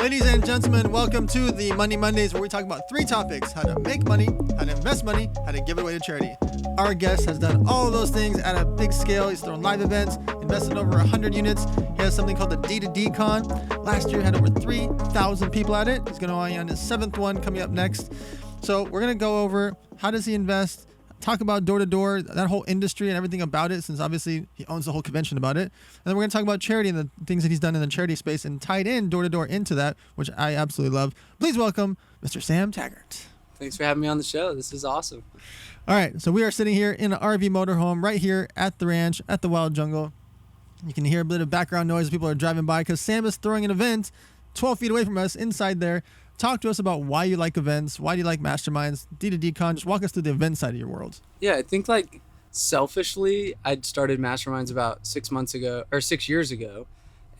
Ladies and gentlemen, welcome to the Money Mondays, where we talk about three topics: how to make money, how to invest money, how to give it away to charity. Our guest has done all of those things at a big scale. He's thrown live events, invested in over 100 units. He has something called the D2D Con. Last year had over 3,000 people at it. He's going to be on his seventh one coming up next. So we're going to go over how does he invest, talk about door-to-door, that whole industry and everything about it, since obviously he owns the whole convention about it. And then we're going to talk about charity and the things that he's done in the charity space and tied in door-to-door into that, which I absolutely love. Please welcome Mr. Sam Taggart. Thanks for having me on the show. This is awesome. All right, so we are sitting here in an RV motorhome right here at the ranch, at the Wild Jungle. You can hear a bit of background noise as people are driving by because Sam is throwing an event 12 feet away from us inside there. Talk to us about why you like events, why do you like Masterminds, D2D Con. Just walk us through the event side of your world. Yeah, I think selfishly, I'd started Masterminds about 6 years ago.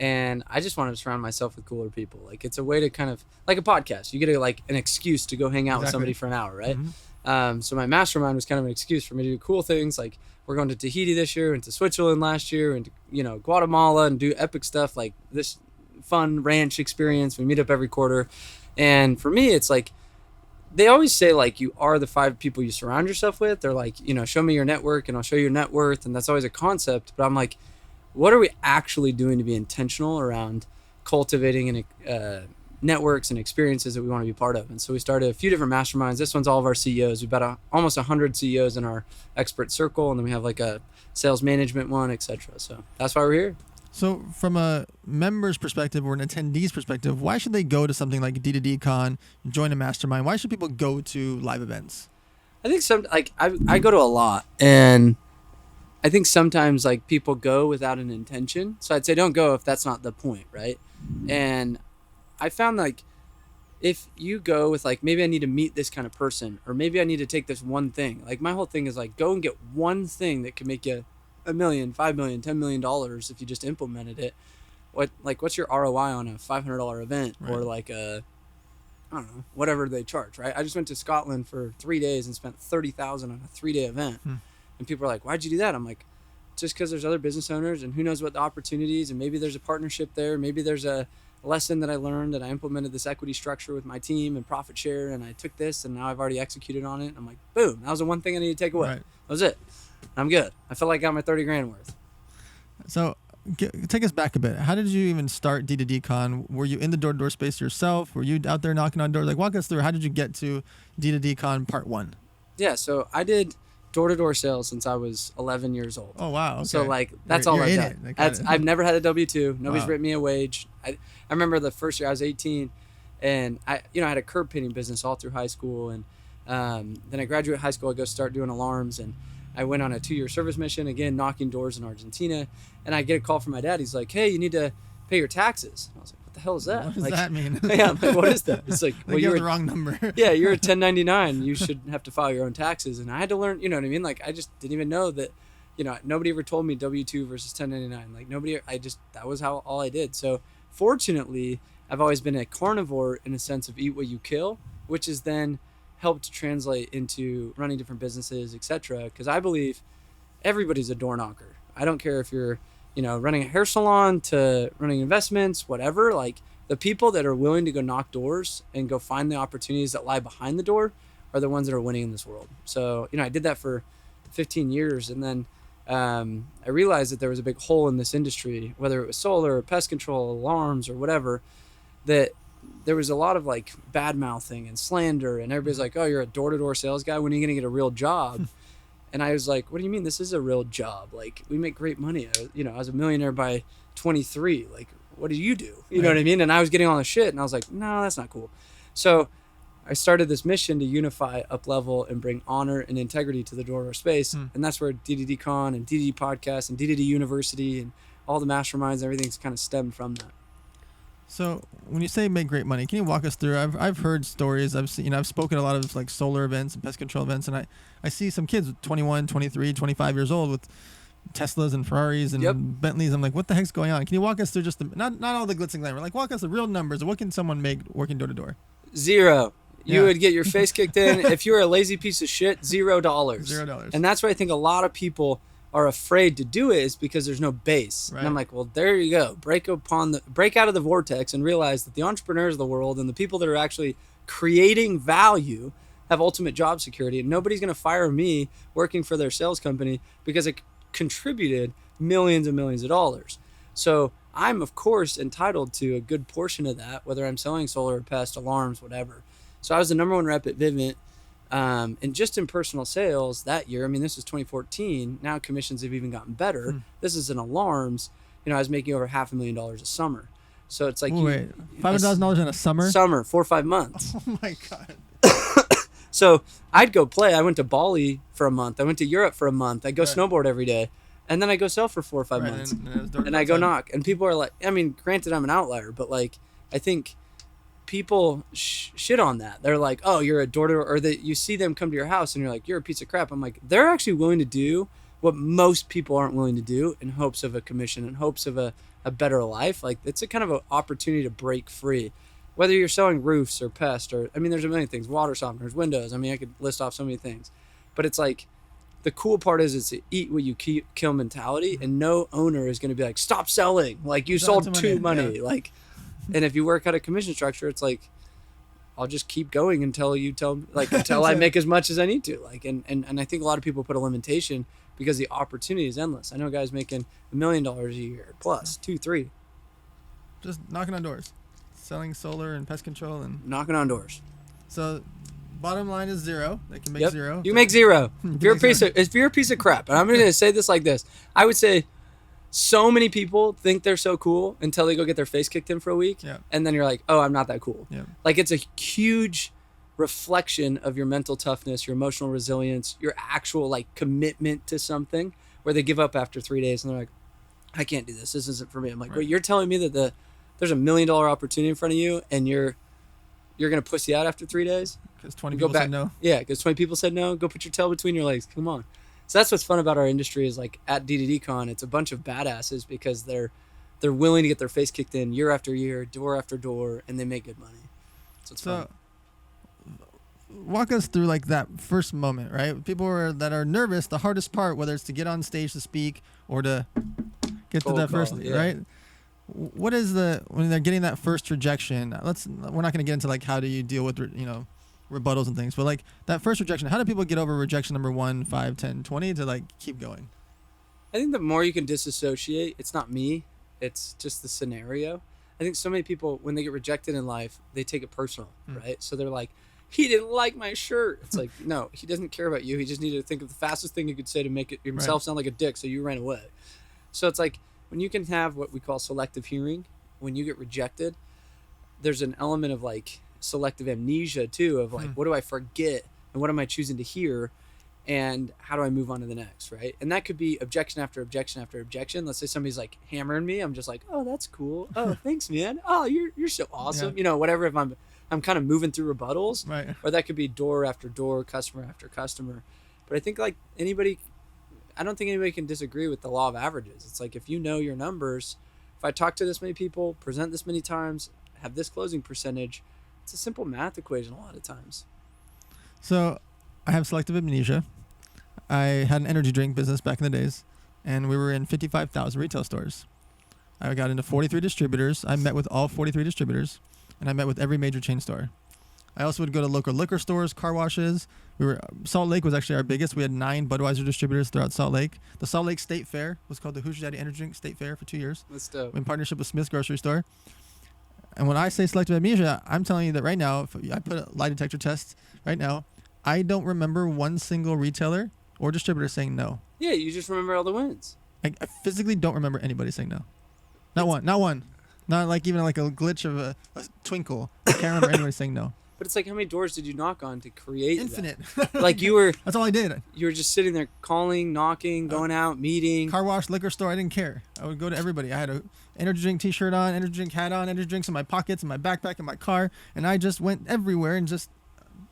And I just wanted to surround myself with cooler people. It's a way to kind of, like a podcast. You get an excuse to go hang out with somebody for an hour, right? Mm-hmm. So my mastermind was kind of an excuse for me to do cool things. Like we're going to Tahiti this year, and to Switzerland last year, and to, Guatemala, and do epic stuff like this fun ranch experience. We meet up every quarter. And for me, it's they always say you are the 5 people you surround yourself with. They're show me your network and I'll show you your net worth. And that's always a concept. But I'm what are we actually doing to be intentional around cultivating networks and experiences that we want to be part of? And so we started a few different masterminds. This one's all of our CEOs. We've got almost 100 CEOs in our expert circle. And then we have a sales management one, etc. So that's why we're here. So from a member's perspective or an attendee's perspective, why should they go to something like D2D Con, join a mastermind? Why should people go to live events? I think I go to a lot, and I think sometimes people go without an intention. So I'd say don't go if that's not the point, right? And I found if you go with maybe I need to meet this kind of person, or maybe I need to take this one thing. My whole thing is go and get one thing that can make you $1 million, $5 million, $10 million if you just implemented it. What's your ROI on a $500 event, right? Or I don't know, whatever they charge, right? I just went to Scotland for 3 days and spent $30,000 on a 3-day event. And people are why'd you do that? I'm just because there's other business owners, and who knows what the opportunities, and maybe there's a partnership there. Maybe there's a lesson that I learned, and I implemented this equity structure with my team and profit share, and I took this and now I've already executed on it. I'm boom, that was the one thing I need to take away. Right. That was it. I'm good. I feel like I got my 30 grand worth. So take us back a bit. How did you even start D2D Con? Were you in the door-to-door space yourself? Were you out there knocking on doors? Walk us through, how did you get to D2D Con part 1? Yeah, so I did door-to-door sales since I was 11 years old. Oh, wow. Okay. So that's all I've done. I've never had a W-2. Nobody's written me a wage. I remember the first year I was 18, and I had a curb painting business all through high school. And then I graduated high school. I go start doing alarms, and I went on a 2-year service mission, again, knocking doors in Argentina. And I get a call from my dad. He's hey, you need to pay your taxes. And I was what the hell is that? What does that mean? Yeah, what is that? It's well, you're the wrong number. Yeah, you're a 1099. You should have to file your own taxes. And I had to learn, you know what I mean? I just didn't even know that, nobody ever told me W-2 versus 1099. That was all I did. So fortunately, I've always been a carnivore in a sense of eat what you kill, which is then helped translate into running different businesses, etc. Because I believe everybody's a door knocker. I don't care if you're, running a hair salon to running investments, whatever. The people that are willing to go knock doors and go find the opportunities that lie behind the door are the ones that are winning in this world. So, I did that for 15 years. And then I realized that there was a big hole in this industry, whether it was solar or pest control, alarms or whatever, that there was a lot of bad mouthing and slander, and everybody's oh, you're a door-to-door sales guy. When are you going to get a real job? And I was what do you mean? This is a real job. We make great money. I was a millionaire by 23. What do? You know what I mean? And I was getting all the shit, and I was no, that's not cool. So I started this mission to unify, up-level, and bring honor and integrity to the door-to-door space. And that's where D2D Con and D2D Podcast and D2D University and all the masterminds and everything's kind of stemmed from that. So when you say make great money, can you walk us through? I've heard stories. I've seen, I've spoken at a lot of solar events and pest control events, and I see some kids with 21, 23, 25 years old with Teslas and Ferraris and Bentleys. I'm what the heck's going on? Can you walk us through just not all the glitz and glamour? Walk us the real numbers. What can someone make working door to door? 0. You would get your face kicked in. If you were a lazy piece of shit, $0. $0. And that's why I think a lot of people are afraid to do it is because there's no base. Right. And I'm like, well, there you go. Break out of the vortex and realize that the entrepreneurs of the world and the people that are actually creating value have ultimate job security, and nobody's going to fire me working for their sales company because it contributed millions and millions of dollars. So I'm of course entitled to a good portion of that, whether I'm selling solar or pest, alarms, whatever. So I was the number one rep at Vivint. And just in personal sales that year, I mean, this was 2014. Now commissions have even gotten better. This is in alarms. You know, I was making over $500,000 a summer. So it's like, wait, $500,000 in a summer? Summer, 4 or 5 months. Oh my God. So I'd go play. I went to Bali for a month. I went to Europe for a month. I go Right. snowboard every day. And then I go sell for 4 or 5 Right, months. and I go knock. And people are like, I mean, granted, I'm an outlier, but like, I think people shit on that. They're like, oh, you're a door-to-door, or that you see them come to your house and you're like, you're a piece of crap. I'm like, they're actually willing to do what most people aren't willing to do in hopes of a commission, in hopes of a better life. Like, it's a kind of an opportunity to break free. Whether you're selling roofs or pest, or, I mean, there's a million things, water softeners, windows. I mean, I could list off so many things. But it's like, the cool part is it's an eat what you kill mentality, and no owner is going to be like, stop selling. Like, you sold too money. Yeah. Like, and if you work out a commission structure, it's like, I'll just keep going until you tell, like, until I make as much as I need to. Like, and I think a lot of people put a limitation because the opportunity is endless. I know guys making $1 million a year plus 2, 3, Just knocking on doors, selling solar and pest control, and knocking on doors. so bottom line is zero. They can make Yep. zero. You make zero. If you're a piece of crap, and I'm going to say this like this, I would say so many people think they're so cool until they go get their face kicked in for a week, Yeah. and then you're like, oh, I'm not that cool. Yeah. Like, it's a huge reflection of your mental toughness, your emotional resilience, your actual like commitment to something, where they give up after 3 days and they're like, I can't do this. This isn't for me. I'm like, Right. wait, you're telling me that there's $1 million opportunity in front of you, and you're going to pussy out after 3 days? Because 20 Go people back. said no. Yeah, because 20 people said no. Go put your tail between your legs. Come on. So that's what's fun about our industry is, like, at D2D Con, it's a bunch of badasses because they're willing to get their face kicked in year after year, door after door, and they make good money. So it's fun. Walk us through like that first moment, right? People that are nervous, the hardest part, whether it's to get on stage to speak or to get Cold to that call, first, yeah. right? What is when they're getting that first rejection? We're not going to get into like how do you deal with, rebuttals and things, but like that first rejection, how do people get over rejection number 1, 5, 10, 20 to like keep going? I think the more you can disassociate, it's not me, it's just the scenario. I think so many people, when they get rejected in life, they take it personal, right? So they're like, he didn't like my shirt. It's like, no, he doesn't care about you. He just needed to think of the fastest thing he could say to make himself sound like a dick, so you ran away. So it's like, when you can have what we call selective hearing, when you get rejected, there's an element of like selective amnesia too, of like, what do I forget and what am I choosing to hear, and how do I move on to the next, right? And that could be objection after objection after objection. Let's say somebody's like hammering me, I'm just like, oh, that's cool. Oh, thanks, man. Oh, you're so awesome. Yeah. Whatever. If I'm kind of moving through rebuttals, Right. or that could be door after door, customer after customer. But I think like I don't think anybody can disagree with the law of averages. It's like, if you know your numbers, if I talk to this many people, present this many times, have this closing percentage, it's a simple math equation a lot of times. So I have selective amnesia. I had an energy drink business back in the days, and we were in 55,000 retail stores. I got into 43 distributors. I met with all 43 distributors, and I met with every major chain store. I also would go to local liquor stores, car washes. Salt Lake was actually our biggest. We had 9 Budweiser distributors throughout Salt Lake. The Salt Lake State Fair was called the Hoosier Daddy Energy Drink State Fair for 2 years. That's dope. In partnership with Smith's Grocery Store. And when I say selective amnesia, I'm telling you that right now, if I put a lie detector test right now, I don't remember one single retailer or distributor saying no. Yeah, you just remember all the wins. I physically don't remember anybody saying no. Not one. Not like even like a glitch of a twinkle. I can't remember anybody saying no. But it's like, how many doors did you knock on to create Infinite. that? Like you were That's all I did. just sitting there calling, knocking, going out, meeting. Car wash, liquor store, I didn't care. I would go to everybody. I had a energy drink t-shirt on, energy drink hat on, energy drinks in my pockets, in my backpack, in my car, and I just went everywhere and just...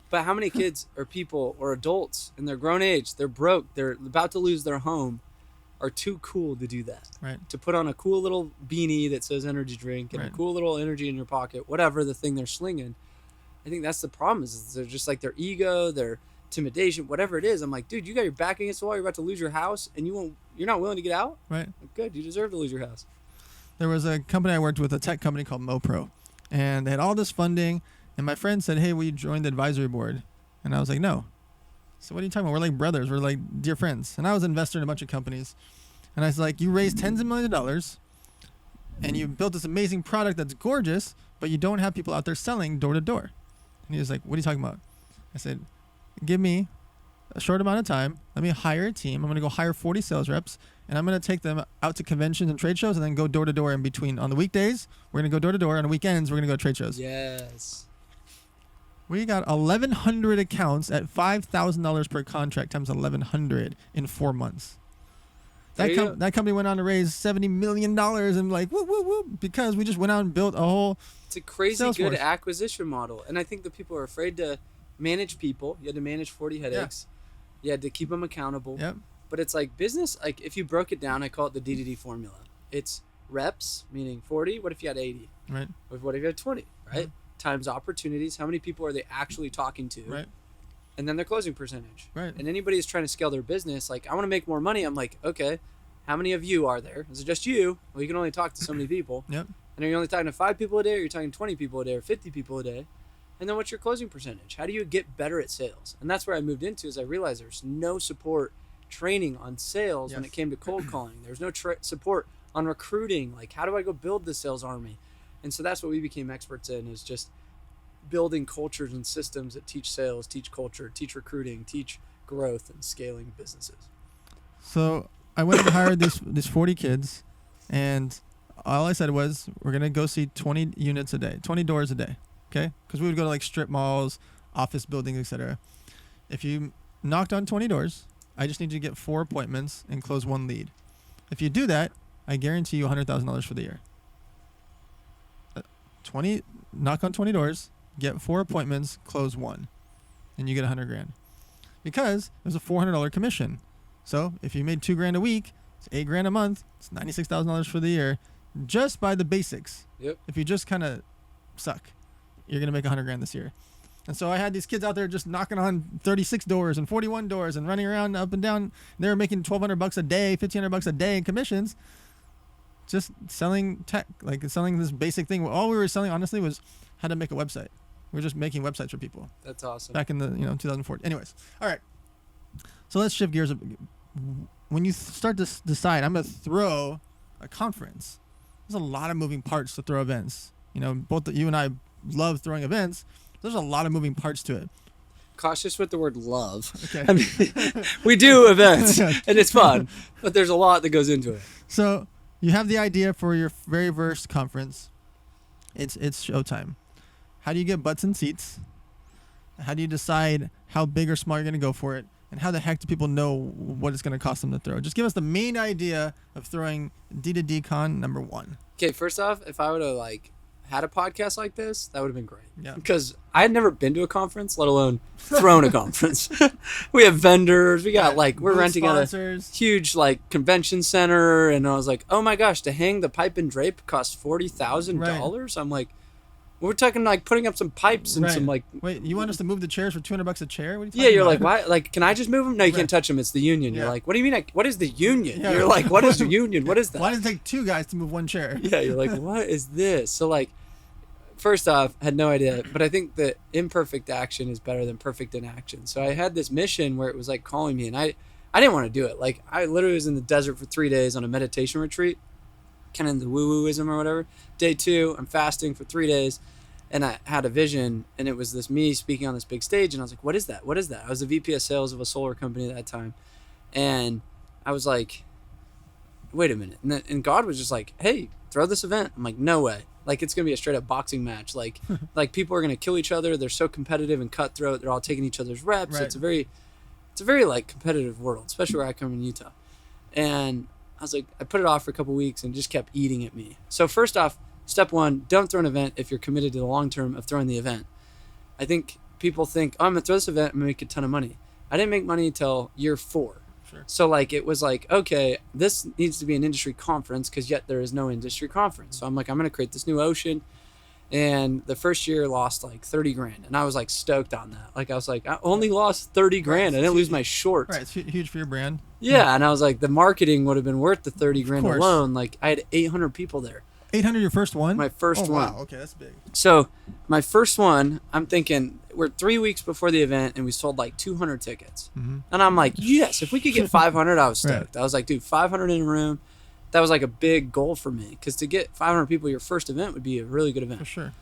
But how many kids or people or adults in their grown age, they're broke, they're about to lose their home, are too cool to do that? Right. To put on a cool little beanie that says energy drink and Right. a cool little energy in your pocket, whatever the thing they're slinging. I think that's the problem is they're just like their ego, their intimidation, whatever it is. I'm like, dude, you got your back against the wall. You're about to lose your house, and you're not willing to get out. Right. Like, good. You deserve to lose your house. There was a company I worked with, a tech company called MoPro, and they had all this funding. And my friend said, "Hey, will you join the advisory board?" And I was like, "No." So what are you talking about? We're like brothers. We're like dear friends. And I was an investor in a bunch of companies. And I was like, you raised tens of millions of dollars, and you built this amazing product that's gorgeous, but you don't have people out there selling door to door. And he was like, what are you talking about? I said, give me a short amount of time. Let me hire a team. I'm going to go hire 40 sales reps, and I'm going to take them out to conventions and trade shows and then go door to door in between. On the weekdays, we're going to go door to door. On the weekends, we're going to go to trade shows. Yes. We got 1,100 accounts at $5,000 per contract times 1,100 in 4 months. That company went on to raise $70 million and like, whoop, whoop, whoop, because we just went out and built a whole It's a crazy good Salesforce. acquisition model. And I think that people are afraid to manage people. You had to manage 40 headaches. You had to keep them accountable. Yep. But it's like business, like if you broke it down, I call it the D2D formula. It's reps, meaning 40. What if you had 80? Right. What if you had 20, right? Mhm. Times opportunities. How many people are they actually talking to? Right. And then their closing percentage. Right. And anybody who's trying to scale their business, like, I want to make more money. I'm like, okay, how many of you are there? Is it just you? Well, you can only talk to so many people. Yep. And are you only talking to 5 people a day, or you're talking 20 people a day, or 50 people a day? And then what's your closing percentage? How do you get better at sales? And that's where I moved into, is I realized there's no support training on sales when Yes. it came to cold calling. There's no support on recruiting. Like, how do I go build the sales army? And so that's what we became experts in, is just building cultures and systems that teach sales, teach culture, teach recruiting, teach growth, and scaling businesses. So I went and hired these 40 kids, and all I said was, we're going to go see 20 units a day, 20 doors a day, okay? Because we would go to like strip malls, office buildings, etc. If you knocked on 20 doors, I just need you to get 4 appointments and close 1 lead. If you do that, I guarantee you $100,000 for the year. 20, knock on 20 doors, get 4 appointments, close 1, and you get $100,000. Because it was a $400 commission. So if you made $2,000 a week, it's $8,000 a month. It's $96,000 for the year, just by the basics. Yep. If you just kind of suck, you're gonna make $100,000 this year. And so I had these kids out there just knocking on 36 doors and 41 doors and running around up and down. They were making $1,200 a day, $1,500 a day in commissions, just selling tech, like selling this basic thing. All we were selling, honestly, was how to make a website. We were just making websites for people. That's awesome. Back in the 2004. Anyways, all right. So let's shift gears. When you start to decide, I'm going to throw a conference, there's a lot of moving parts to throw events. Both you and I love throwing events. There's a lot of moving parts to it. Cautious with the word love. Okay. I mean, we do events, and it's fun, but there's a lot that goes into it. So you have the idea for your very first conference. It's showtime. How do you get butts in seats? How do you decide how big or small you're going to go for it? And how the heck do people know what it's going to cost them to throw? Just give us the main idea of throwing D2D Con number 1. Okay, first off, if I would have had a podcast like this, that would have been great. Yeah. Because I had never been to a conference, let alone thrown a conference. We have vendors. We got we're Booth renting sponsors. out a huge convention center, and I was like, oh my gosh, to hang the pipe and drape costs $40,000. I'm like, we're talking putting up some pipes and some Wait, you want us to move the chairs for $200 a chair? What are you talking yeah, you're about? like, why? Can I just move them? No, you can't touch them. It's the union. Yeah. You're like, what do you mean? What is the union? Yeah. You're like, what is the union? What is that? Why does it take 2 guys to move 1 chair? Yeah, you're like, what is this? So first off, had no idea, but I think that imperfect action is better than perfect inaction. So I had this mission where it was calling me, and I didn't want to do it. I literally was in the desert for 3 days on a meditation retreat, kind of the woo-wooism or whatever. Day 2, I'm fasting for 3 days. And I had a vision, and it was me speaking on this big stage, and I was like, what is that? What is that? I was the VP of sales of a solar company at that time. And I was like, wait a minute. And God was just like, hey, throw this event. I'm like, no way. It's going to be a straight up boxing match. People are going to kill each other. They're so competitive and cutthroat. They're all taking each other's reps. Right. It's a very competitive world, especially where I come in Utah. And I was like, I put it off for a couple weeks and just kept eating at me. So first off, step 1, don't throw an event if you're committed to the long term of throwing the event. I think people think, I'm going to throw this event and make a ton of money. I didn't make money until year 4. Sure. So it was okay, this needs to be an industry conference, because yet there is no industry conference. So I'm going to create this new ocean. And the first year lost like 30 grand. And I was like stoked on that. Like I was like, I only lost 30 grand. I didn't lose my shorts. Right. It's huge for your brand. Yeah. And I was like, the marketing would have been worth the 30 grand alone. Like I had 800 people there. 800 your first one? My first one. Wow. Okay. That's big. So my first one, I'm thinking we're 3 weeks before the event and we sold like 200 tickets. And I'm like, yes, if we could get 500, I was stoked. Right. I was like, dude, 500 in a room. That was like a big goal for me. Because to get 500 people your first event would be a really good event. For sure.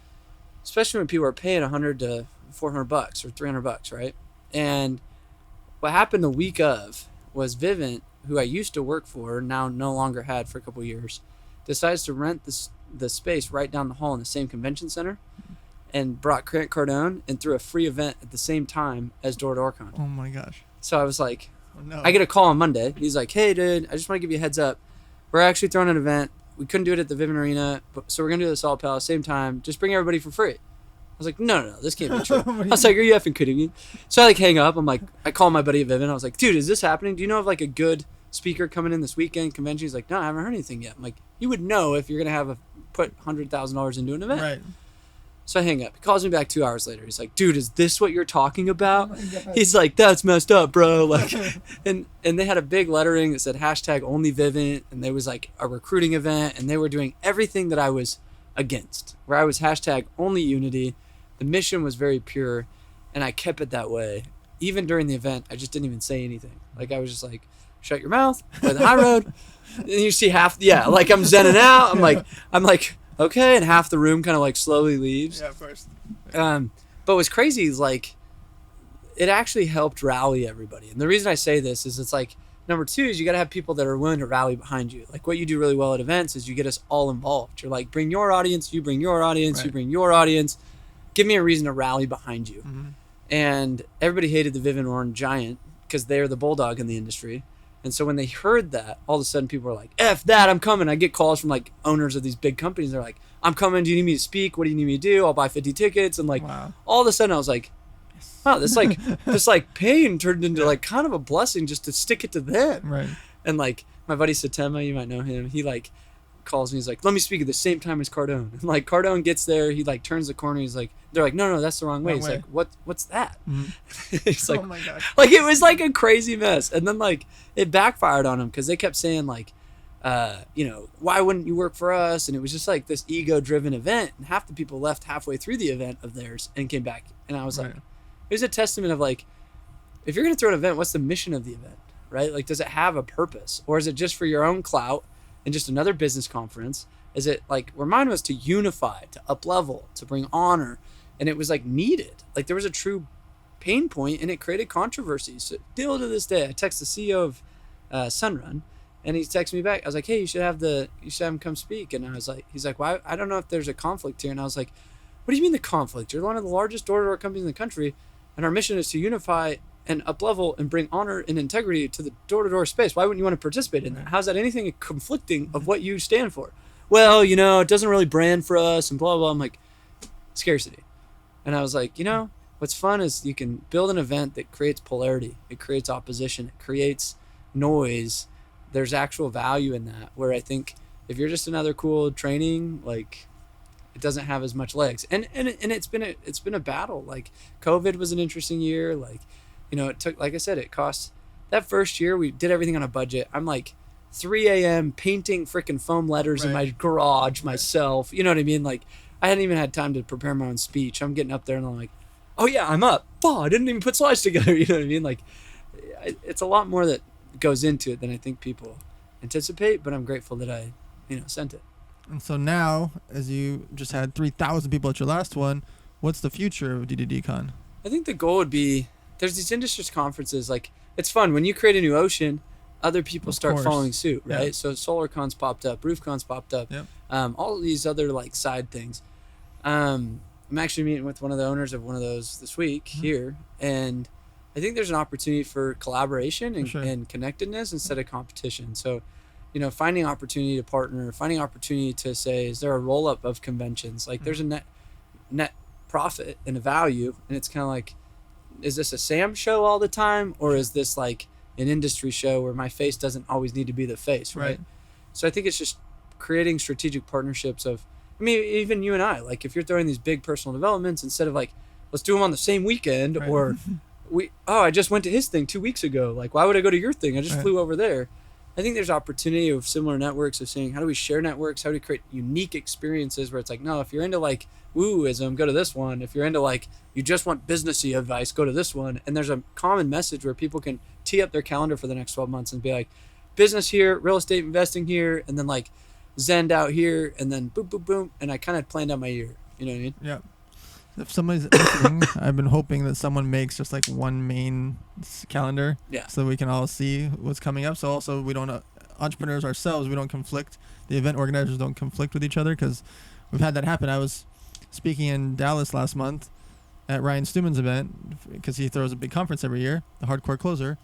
Especially when people are paying 100 to 400 bucks or 300 bucks, right? And what happened the week of was Vivint, who I used to work for, now no longer had for a couple of years, decides to rent the space right down the hall in the same convention center and brought Grant Cardone and threw a free event at the same time as Door to Door Con. Oh my gosh. So I was like, oh, no. I get a call on Monday. He's like, hey, dude, I just want to give you a heads up. We're actually throwing an event. We couldn't do it at the Vivint Arena, so we're going to do the Salt Palace same time. Just bring everybody for free. I was like, no, this can't be true. I was like, are you effing kidding me? So I like hang up. I'm like, I call my buddy at Vivint. I was like, dude, is this happening? Do you know of like a good speaker coming in this weekend convention? He's like, no, I haven't heard anything yet. I'm like, you would know if you're going to put $100,000 into an event. Right. So I hang up. He calls me back 2 hours later. He's like, dude, is this what you're talking about? Oh, he's like, that's messed up, bro. Like, and they had a big lettering that said #OnlyVivint, and there was like a recruiting event, and they were doing everything that I was against, where I was #OnlyUnity. The mission was very pure, and I kept it that way. Even during the event, I just didn't even say anything. Like, I was just like, shut your mouth, play the high road. And you see like I'm zenning out. I'm like, okay, and half the room kind of like slowly leaves. Yeah, of course. But what's crazy is like, it actually helped rally everybody. And the reason I say this is it's like, number two is you got to have people that are willing to rally behind you. Like what you do really well at events is you get us all involved. You're like, bring your audience, you bring your audience, right. You bring your audience. Give me a reason to rally behind you. Mm-hmm. And everybody hated the Vivint Orange Giant because they're the bulldog in the industry. And so when they heard that, all of a sudden people were like, F that, I'm coming. I get calls from like owners of these big companies. They're like, I'm coming. Do you need me to speak? What do you need me to do? I'll buy 50 tickets. And like, wow. All of a sudden I was like, wow, this like pain turned into like kind of a blessing just to stick it to them. Right. And like my buddy Satema, you might know him. He like calls me. He's like, let me speak at the same time as Cardone. And like Cardone gets there. He like turns the corner. He's like, they're like, no, that's the wrong way. He's like, what's that? Mm-hmm. He's like, oh my gosh. Like it was like a crazy mess. And then like it backfired on him because they kept saying like, why wouldn't you work for us? And it was just like this ego-driven event. And half the people left halfway through the event of theirs and came back. And I was like, it was a testament of like, if you're going to throw an event, what's the mission of the event, right? Like, does it have a purpose? Or is it just for your own clout and just another business conference? Is it like, where mine was to unify, to up-level, to bring honor. And it was like needed. Like there was a true pain point and it created controversy. So still to this day, I text the CEO of Sunrun and he texted me back. I was like, hey, you should have him come speak. And I was like, he's like, well, I don't know if there's a conflict here. And I was like, what do you mean the conflict? You're one of the largest door-to-door companies in the country. And our mission is to unify and up-level and bring honor and integrity to the door-to-door space. Why wouldn't you want to participate in that? How's that anything conflicting of what you stand for? Well, it doesn't really brand for us and blah, blah. I'm like, scarcity. And I was like, what's fun is you can build an event that creates polarity. It creates opposition. It creates noise. There's actual value in that, where I think if you're just another cool training, like it doesn't have as much legs. And it's been a battle. Like COVID was an interesting year. Like, it took, like I said, it cost that first year we did everything on a budget. I'm like 3 a.m. painting freaking foam letters in my garage myself. You know what I mean? Like, I hadn't even had time to prepare my own speech. I'm getting up there and I'm like, oh yeah, I'm up. Oh, I didn't even put slides together. You know what I mean? Like, it's a lot more that goes into it than I think people anticipate, but I'm grateful that I, sent it. And so now, as you just had 3,000 people at your last one, what's the future of D2D Con? I think the goal would be, there's these industry conferences. Like, it's fun. When you create a new ocean, other people start following suit, right? Yeah. So SolarCon's popped up, RoofCon's popped up, all of these other like side things. I'm actually meeting with one of the owners of one of those this week here, and I think there's an opportunity for collaboration and connectedness instead of competition. So, finding opportunity to partner, finding opportunity to say, is there a roll-up of conventions? Like there's a net profit and a value, and it's kind of like, is this a Sam show all the time, or is this like an industry show where my face doesn't always need to be the face, right? So I think it's just creating strategic partnerships of, I mean, even you and I, like if you're throwing these big personal developments, instead of like, let's do them on the same weekend, Right. or I just went to his thing 2 weeks ago. Like, why would I go to your thing? I just Right. flew over there. I think there's opportunity of similar networks of saying, how do we share networks? How do we create unique experiences where it's like, no, if you're into like wooism, go to this one. If you're into like, you just want businessy advice, go to this one. And there's a common message where people can tee up their calendar for the next 12 months and be like, business here, real estate investing here, and then like Zend out here, and then boom, boom, boom. And I kind of planned out my year. You know what I mean? Yeah. If somebody's listening, I've been hoping that someone makes just like one main calendar, Yeah. so we can all see what's coming up. So also we don't entrepreneurs ourselves, we don't conflict. The event organizers don't conflict with each other, because we've had that happen. I was speaking in Dallas last month at Ryan Stewman's event, because he throws a big conference every year, the Hardcore Closer,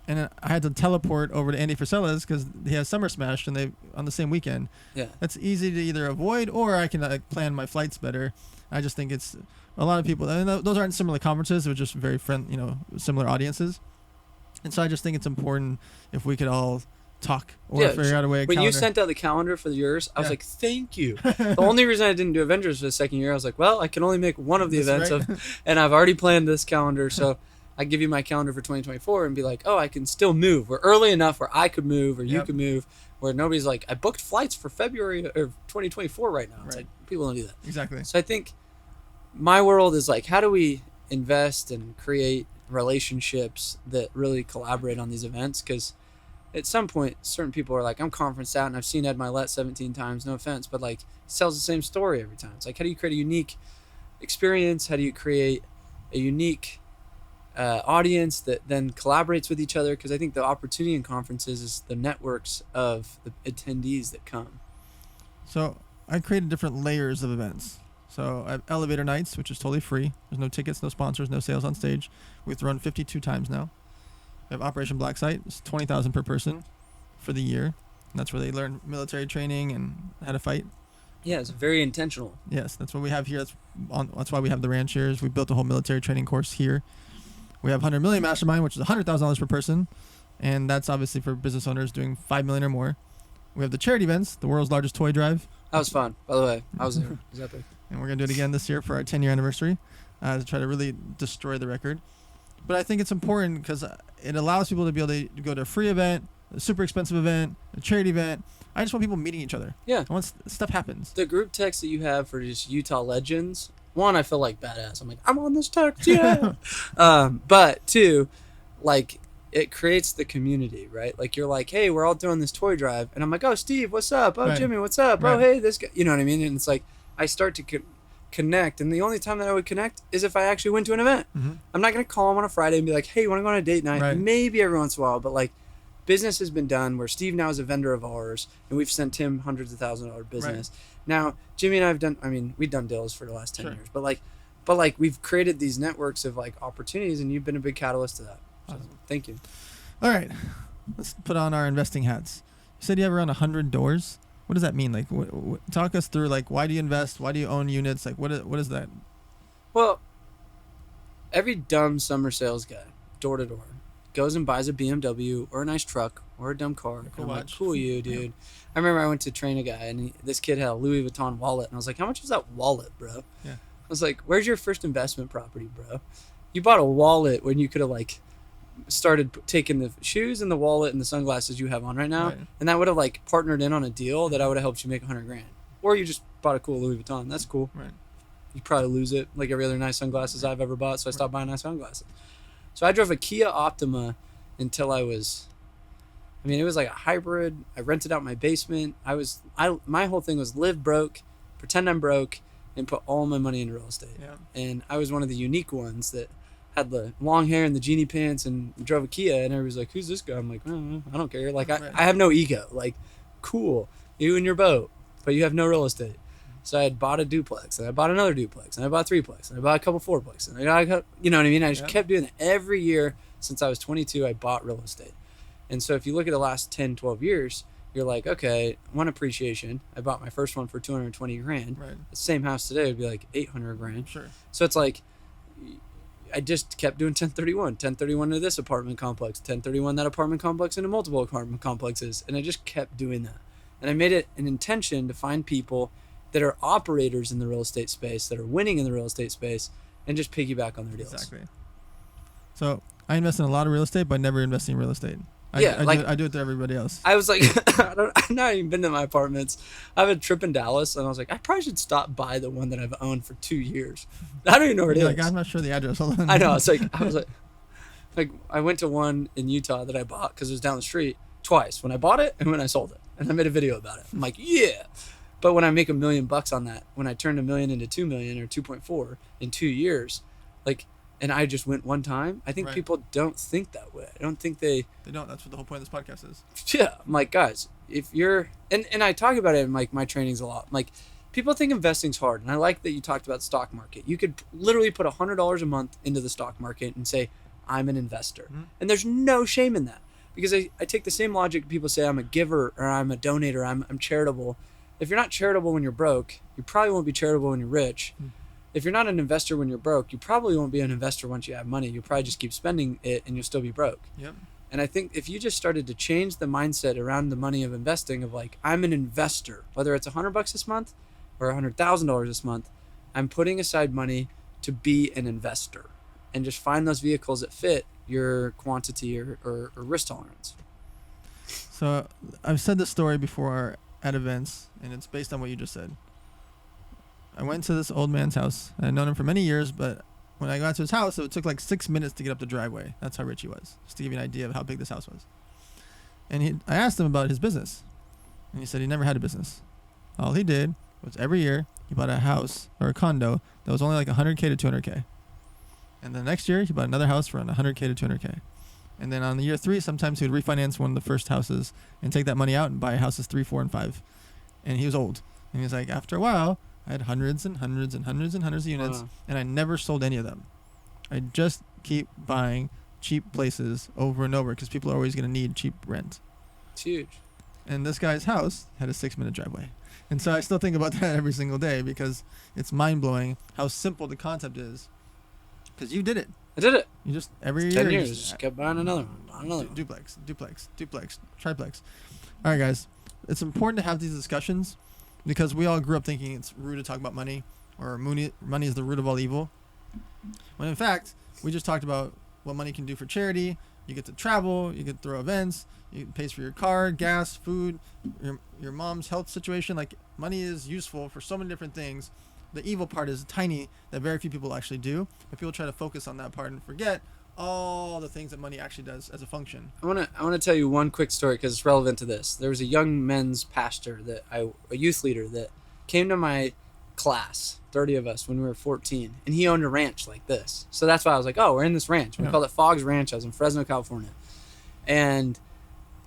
and I had to teleport over to Andy Frisella's because he has Summer Smash and they on the same weekend. Yeah. That's easy to either avoid, or I can plan my flights better. I just think it's a lot of people, and those aren't similar conferences, they're just very similar audiences. And so I just think it's important if we could all talk or figure out a way. When you sent out the calendar for yours, I was like, thank you. The only reason I didn't do Avengers for the second year, I was like, well, I can only make one of the events, and I've already planned this calendar, so I give you my calendar for 2024 and be like, oh, I can still move. We're early enough where I could move or you could move, where nobody's like, I booked flights for February or 2024 right now. It's like, people don't do that. Exactly. So I think my world is like, how do we invest and create relationships that really collaborate on these events? Because at some point, certain people are like, I'm conferenced out and I've seen Ed Milet 17 times, no offense, but like, he tells the same story every time. It's like, how do you create a unique experience? How do you create a unique audience that then collaborates with each other? Because I think the opportunity in conferences is the networks of the attendees that come. So I created different layers of events. So I have elevator nights, which is totally free. There's no tickets, no sponsors, no sales on stage. We've run 52 times now. We have Operation Black Site. It's $20,000 per person for the year. And that's where they learn military training and how to fight. Yeah, it's very intentional. Yes, that's what we have here. That's why we have the ranchers. We built a whole military training course here. We have 100 million Mastermind, which is $100,000 per person. And that's obviously for business owners doing 5 million or more. We have the charity events, the world's largest toy drive. That was fun, by the way. I was there. It was epic. And we're going to do it again this year for our 10-year anniversary to try to really destroy the record. But I think it's important because it allows people to be able to go to a free event, a super expensive event, a charity event. I just want people meeting each other. Yeah. Once stuff happens. The group text that you have for just Utah legends, one, I feel like badass. I'm like, I'm on this text, yeah. But two, like, it creates the community, right? Like, you're like, hey, we're all doing this toy drive. And I'm like, oh, Steve, what's up? Oh, right. Jimmy, what's up? Right. Oh, hey, this guy. You know what I mean? And it's like, I start to connect. And the only time that I would connect is if I actually went to an event. Mm-hmm. I'm not going to call him on a Friday and be like, hey, you want to go on a date night? Right. Maybe every once in a while. But, like, business has been done where Steve now is a vendor of ours, and we've sent him hundreds of thousands of dollars business. Right. Now, Jimmy and I we've done deals for the last 10 years. But we've created these networks of, like, opportunities, and you've been a big catalyst to that. So, thank you. All right, let's put on our investing hats. You said you have around 100 doors. What does that mean? Like, talk us through, like, why do you invest? Why do you own units? Like, what is that? Well, every dumb summer sales guy, door to door, goes and buys a BMW or a nice truck or a dumb car. Cool, I'm like, cool you, dude. Yeah. I remember I went to train a guy, and this kid had a Louis Vuitton wallet, and I was like, how much was that wallet, bro? Yeah. I was like, where's your first investment property, bro? You bought a wallet when you could have, like, started taking the shoes and the wallet and the sunglasses you have on right now, and that would have, like, partnered in on a deal that I would have helped you make $100,000. Or you just bought a cool Louis Vuitton. That's cool. Right. You probably lose it, like every other nice sunglasses I've ever bought, so I stopped buying nice sunglasses. So I drove a Kia Optima until it was like a hybrid. I rented out my basement. My whole thing was live broke, pretend I'm broke, and put all my money into real estate. Yeah. And I was one of the unique ones that had the long hair and the genie pants and drove a Kia, and everybody's like, who's this guy? I'm like, I don't care. Like, I have no ego. Like, cool, you and your boat, but you have no real estate. So I had bought a duplex, and I bought another duplex, and I bought a threeplex, and I bought a couple fourplex, and I got, you know what I mean? I just kept doing it. Every year since I was 22, I bought real estate. And so if you look at the last 10, 12 years, you're like, okay, one appreciation. I bought my first one for $220,000. Right. The same house today would be like $800,000. Sure. So it's like, I just kept doing 1031 to this apartment complex, 1031 that apartment complex into multiple apartment complexes. And I just kept doing that. And I made it an intention to find people that are operators in the real estate space, that are winning in the real estate space, and just piggyback on their deals. Exactly. So I invest in a lot of real estate, but never invest in real estate. I do it to everybody else. I was like, I've not even been to my apartments. I have a trip in Dallas, and I was like, I probably should stop by the one that I've owned for 2 years. I don't even know where it is. Like, I'm not sure the address. Hold on. I know. I was like, I went to one in Utah that I bought because it was down the street twice. When I bought it and when I sold it, and I made a video about it. I'm like, yeah. But when I make $1 million on that, when I turned $1 million into 2 million or 2.4 in 2 years, like. And I just went one time. I think people don't think that way. I don't think they don't. That's what the whole point of this podcast is. Yeah. I'm like, guys, if you're, and I talk about it in like my trainings a lot. I'm like, people think investing's hard. And I like that you talked about the stock market. You could literally put $100 a month into the stock market and say, I'm an investor. Mm-hmm. And there's no shame in that. Because I take the same logic. People say I'm a giver or I'm a donator. I'm charitable. If you're not charitable when you're broke, you probably won't be charitable when you're rich. Mm-hmm. If you're not an investor when you're broke, you probably won't be an investor once you have money. You'll probably just keep spending it and you'll still be broke. Yep. And I think if you just started to change the mindset around the money of investing of like, I'm an investor, whether it's $100 this month or $100,000 this month, I'm putting aside money to be an investor and just find those vehicles that fit your quantity or risk tolerance. So I've said this story before at events, and it's based on what you just said. I went to this old man's house. I'd known him for many years, but when I got to his house, it took like 6 minutes to get up the driveway. That's how rich he was, just to give you an idea of how big this house was. And I asked him about his business, and he said he never had a business. All he did was every year he bought a house or a condo that was only like 100K to 200K. And the next year he bought another house for 100K to 200K. And then on the year 3, sometimes he would refinance one of the first houses and take that money out and buy houses 3, 4, and 5. And he was old. And he was like, after a while, I had hundreds and hundreds and hundreds and hundreds of units, and I never sold any of them. I just keep buying cheap places over and over because people are always going to need cheap rent. It's huge. And this guy's house had a 6-minute driveway. And so I still think about that every single day because it's mind-blowing how simple the concept is. Because you did it. I did it. You just, every year. 10 years, just kept buying another one. Duplex, triplex. All right, guys. It's important to have these discussions because we all grew up thinking it's rude to talk about money or money is the root of all evil. When in fact, we just talked about what money can do for charity. You get to travel, you get to throw events, it pays for your car, gas, food, your mom's health situation. Like, money is useful for so many different things. The evil part is tiny that very few people actually do, but people try to focus on that part and forget all the things that money actually does as a function. I want to tell you one quick story because it's relevant to this. There was a young men's pastor a youth leader that came to my class, 30 of us when we were 14, and he owned a ranch like this. So that's why I was like, oh, we're in this ranch. We called it Fogg's Ranch. I was in Fresno, California. And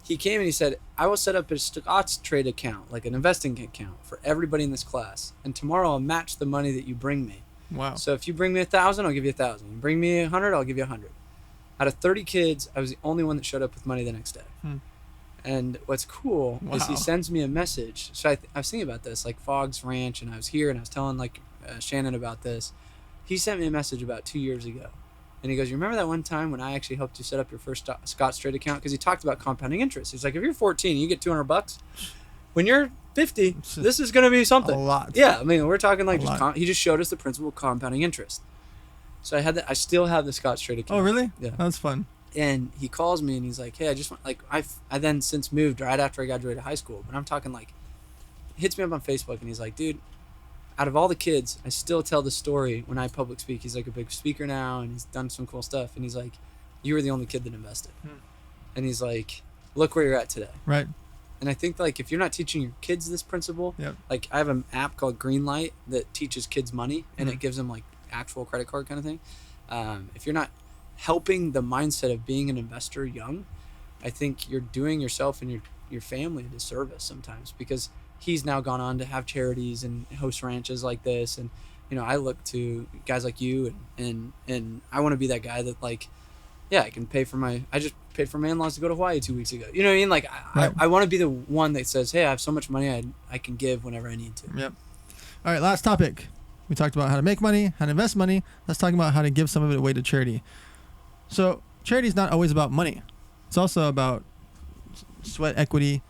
he came and he said, I will set up a stocks trade account, like an investing account for everybody in this class. And tomorrow I'll match the money that you bring me. Wow. So if you bring me 1,000, I'll give you 1,000. You bring me 100, I'll give you 100. Out of 30 kids, I was the only one that showed up with money the next day. And what's cool is he sends me a message. So I was thinking about this, like Fogg's Ranch, and I was here and I was telling like Shannon about this. He sent me a message about 2 years ago. And he goes, you remember that one time when I actually helped you set up your first Scotts trade account? Because he talked about compounding interest. He's like, if you're 14, you get $200. When you're 50, this is going to be something. A lot. Yeah, I mean, we're talking like he just showed us the principle of compounding interest. So I had that. I still have the Scotts trade account. Oh, really? Yeah. That's fun. And he calls me and he's like, hey, I just want, like, I then since moved right after I graduated high school. But I'm talking like, he hits me up on Facebook and he's like, dude, out of all the kids, I still tell the story when I public speak. He's like a big speaker now and he's done some cool stuff. And he's like, you were the only kid that invested. And he's like, look where you're at today. Right. And I think like if you're not teaching your kids this principle, like I have an app called Greenlight that teaches kids money and it gives them like actual credit card kind of thing. If you're not helping the mindset of being an investor young, I think you're doing yourself and your family a disservice sometimes because he's now gone on to have charities and host ranches like this. And, you know, I look to guys like you and I want to be that guy that like, yeah, I can I just paid for my in-laws to go to Hawaii 2 weeks ago. You know what I mean? Like I want to be the one that says, hey, I have so much money I can give whenever I need to. Yep. All right. Last topic. We talked about how to make money, how to invest money. Let's talk about how to give some of it away to charity. So charity is not always about money. It's also about sweat equity,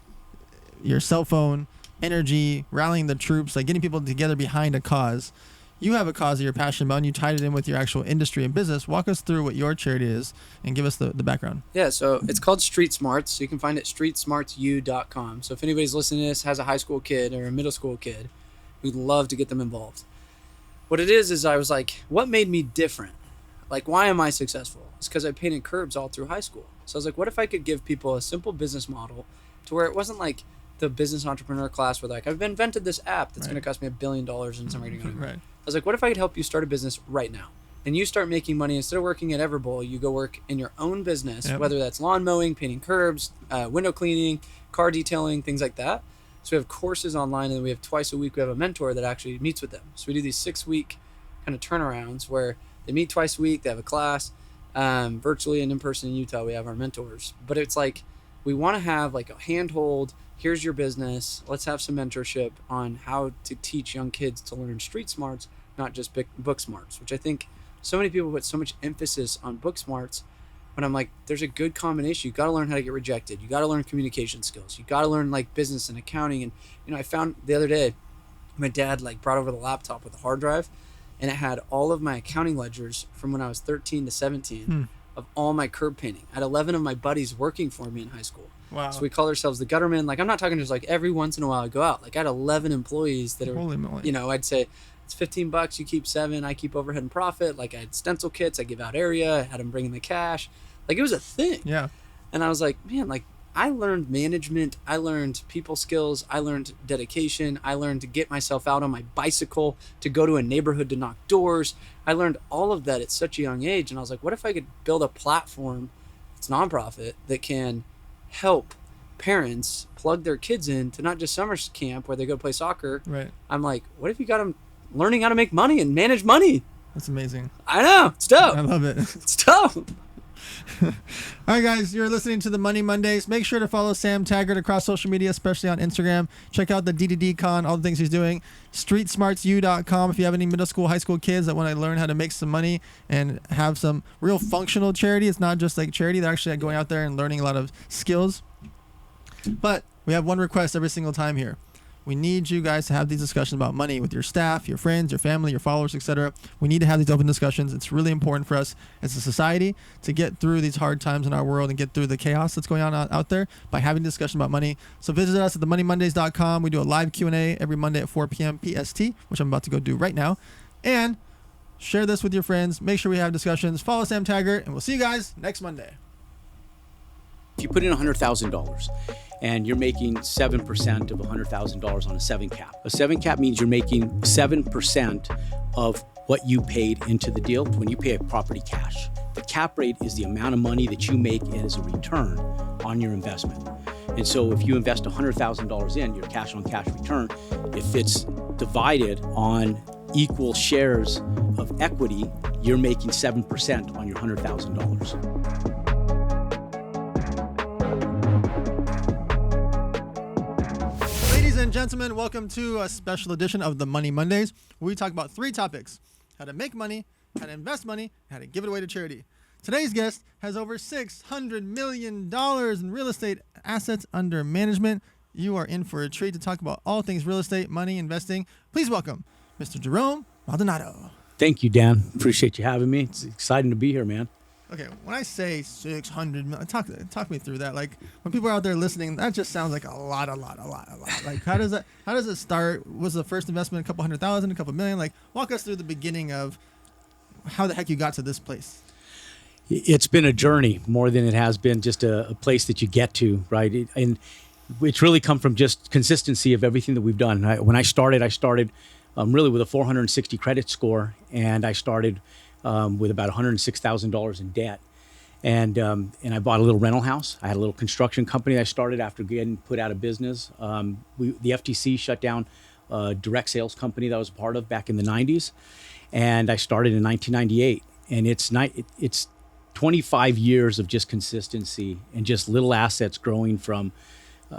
your cell phone, energy, rallying the troops, like getting people together behind a cause. You have a cause that you're passionate about, and you tied it in with your actual industry and business. Walk us through what your charity is and give us the background. Yeah, so it's called Street Smarts. So you can find it at streetsmartsu.com. So if anybody's listening to this, has a high school kid or a middle school kid, we'd love to get them involved. What it is I was like, what made me different? Like, why am I successful? It's because I painted curbs all through high school. So I was like, what if I could give people a simple business model to where it wasn't like the business entrepreneur class where like, I've invented this app that's going to cost me $1 billion and some rating on it. Right. I was like, what if I could help you start a business right now? And you start making money. Instead of working at Everbowl, you go work in your own business, whether that's lawn mowing, painting curbs, window cleaning, car detailing, things like that. So we have courses online, and then we have twice a week, we have a mentor that actually meets with them. So we do these 6-week kind of turnarounds where they meet twice a week, they have a class, virtually and in person in Utah, we have our mentors. But it's like, we want to have like a handhold, here's your business, let's have some mentorship on how to teach young kids to learn street smarts, not just book smarts, which I think so many people put so much emphasis on book smarts. But I'm like, there's a good combination. You got to learn how to get rejected. You got to learn communication skills. You got to learn like business and accounting. And, I found the other day, my dad like brought over the laptop with a hard drive, and it had all of my accounting ledgers from when I was 13 to 17 of all my curb painting. I had 11 of my buddies working for me in high school. Wow. So we called ourselves the Gutterman. Like, I'm not talking just like every once in a while I go out. Like, I had 11 employees that are, Holy moly. I'd say it's $15, you keep 7, I keep overhead and profit. Like, I had stencil kits, I give out area, I had them bringing the cash. Like, it was a thing. Yeah. And I was like, man, like, I learned management, I learned people skills, I learned dedication, I learned to get myself out on my bicycle, to go to a neighborhood to knock doors. I learned all of that at such a young age. And I was like, what if I could build a platform, it's nonprofit, that can help parents plug their kids in to not just summer camp where they go play soccer. Right. I'm like, what if you got them learning how to make money and manage money? That's amazing. I know. It's dope. I love it. It's dope. All right, guys, you're listening to the Money Mondays. Make sure to follow Sam Taggart across social media, especially on Instagram. Check out the D2D Con, all the things he's doing. streetsmartsu.com if you have any middle school, high school kids that want to learn how to make some money and have some real functional charity. It's not just like charity. They're actually going out there and learning a lot of skills. But we have one request every single time here. We need you guys to have these discussions about money with your staff, your friends, your family, your followers, etc. We need to have these open discussions. It's really important for us as a society to get through these hard times in our world and get through the chaos that's going on out there by having a discussion about money. So visit us at themoneymondays.com. We do a live Q&A every Monday at 4 p.m. PST, which I'm about to go do right now. And share this with your friends. Make sure we have discussions. Follow Sam Taggart, and we'll see you guys next Monday. If you put in $100,000 and you're making 7% of $100,000 on a 7 cap. A 7 cap means you're making 7% of what you paid into the deal when you pay a property cash. The cap rate is the amount of money that you make as a return on your investment. And so if you invest $100,000 in your cash on cash return, if it's divided on equal shares of equity, you're making 7% on your $100,000. Ladies and gentlemen, welcome to a special edition of the Money Mondays, where we talk about 3 topics: how to make money, how to invest money, and how to give it away to charity. Today's guest has over $600 million in real estate assets under management. You are in for a treat to talk about all things real estate, money, investing. Please welcome Mr. Jerome Maldonado. Thank you, Dan. Appreciate you having me. It's exciting to be here, man. Okay, when I say 600 million, talk me through that. Like, when people are out there listening, that just sounds like a lot. Like, how does it start? Was the first investment a couple $100,000, a couple million? Like, walk us through the beginning of how the heck you got to this place. It's been a journey more than it has been just a place that you get to, right? And it's really come from just consistency of everything that we've done. When I started really with a 460 credit score, and I started with about $106,000 in debt. And I bought a little rental house. I had a little construction company I started after getting put out of business. The FTC shut down a direct sales company that I was a part of back in the 90s. And I started in 1998. And it's 25 years of just consistency and just little assets growing from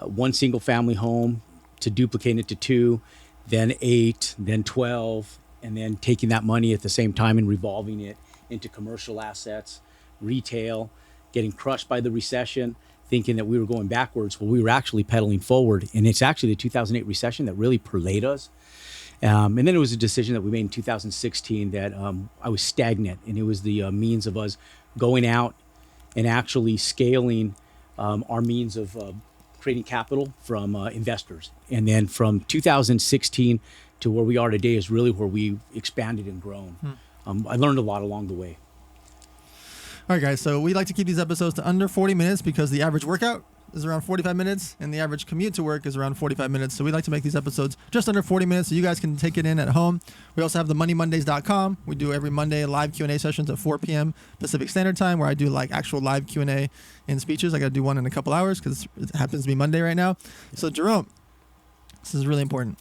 one single family home to duplicating it to 2, then 8, then 12, and then taking that money at the same time and revolving it into commercial assets, retail, getting crushed by the recession, thinking that we were going backwards. Well, we were actually pedaling forward. And it's actually the 2008 recession that really perlayed us. And then it was a decision that we made in 2016 that I was stagnant. And it was the means of us going out and actually scaling our means of creating capital from investors. And then from 2016 to where we are today is really where we expanded and grown. I learned a lot along the way. All right, guys. So we like to keep these episodes to under 40 minutes because the average workout is around 45 minutes and the average commute to work is around 45 minutes. So we like to make these episodes just under 40 minutes so you guys can take it in at home. We also have the moneymondays.com. We do every Monday live Q&A sessions at 4 p.m. Pacific Standard Time where I do like actual live Q&A and speeches. I got to do one in a couple hours because it happens to be Monday right now. So Jerome, this is really important.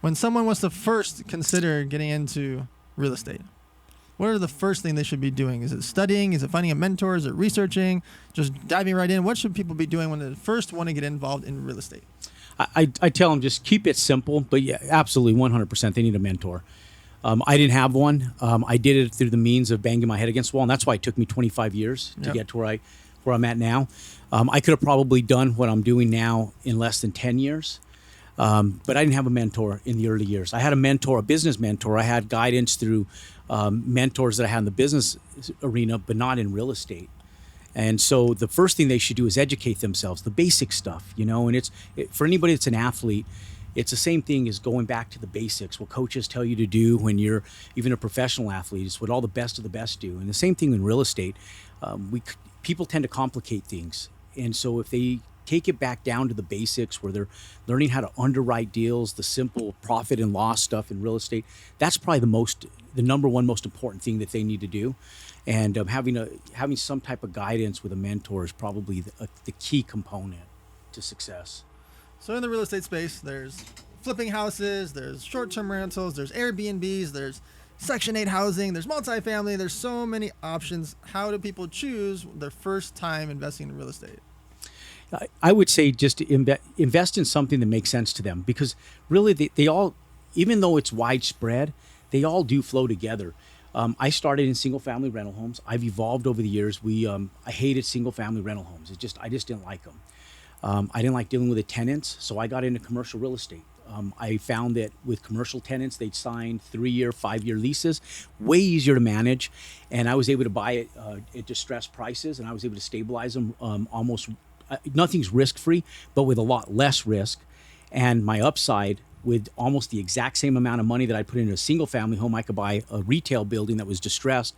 When someone wants to first consider getting into real estate, what are the first thing they should be doing? Is it studying? Is it finding a mentor? Is it researching? Just diving right in? What should people be doing when they first want to get involved in real estate? I tell them just keep it simple, but yeah, absolutely 100%. They need a mentor. I didn't have one. I did it through the means of banging my head against the wall, and that's why it took me 25 years to get to where I'm at now. I could have probably done what I'm doing now in less than 10 years. But I didn't have a mentor in the early years. I had a mentor, a business mentor. I had guidance through mentors that I had in the business arena, but not in real estate. And so the first thing they should do is educate themselves, the basic stuff, and for anybody that's an athlete, it's the same thing as going back to the basics, what coaches tell you to do when you're even a professional athlete. It's what all the best of the best do. And the same thing in real estate. People tend to complicate things. And so if they take it back down to the basics where they're learning how to underwrite deals, the simple profit and loss stuff in real estate, that's probably the number one most important thing that they need to do. And having some type of guidance with a mentor is probably the key component to success. So in the real estate space, there's flipping houses, there's short-term rentals, there's Airbnbs, there's Section 8 housing, there's multifamily, there's so many options. How do people choose their first time investing in real estate? I would say just invest in something that makes sense to them, because really they all, even though it's widespread, they all do flow together. I started in single family rental homes. I've evolved over the years. I hated single family rental homes. I just didn't like them. I didn't like dealing with the tenants, so I got into commercial real estate. I found that with commercial tenants, they'd sign 3-year, 5-year leases, way easier to manage, and I was able to buy it at distressed prices, and I was able to stabilize them almost. Nothing's risk-free, but with a lot less risk. And my upside, with almost the exact same amount of money that I put into a single-family home, I could buy a retail building that was distressed